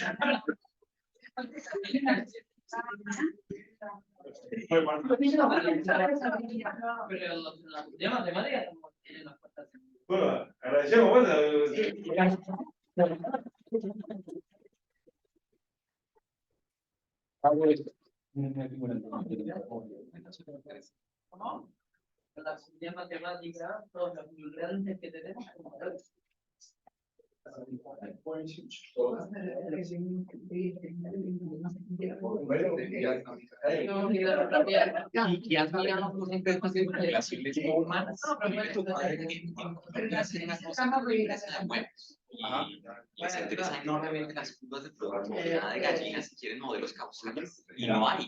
Pero la matemática tampoco tiene las puertas. Bueno, agradecemos, bueno. ¿Cómo? La comunidad matemática, todos los migrantes que tenemos, como y admiramos por ejemplo estas relaciones no humanas. Y les interesa enormemente las curvas de probabilidad de gallinas si quieren modelos causales y no hay.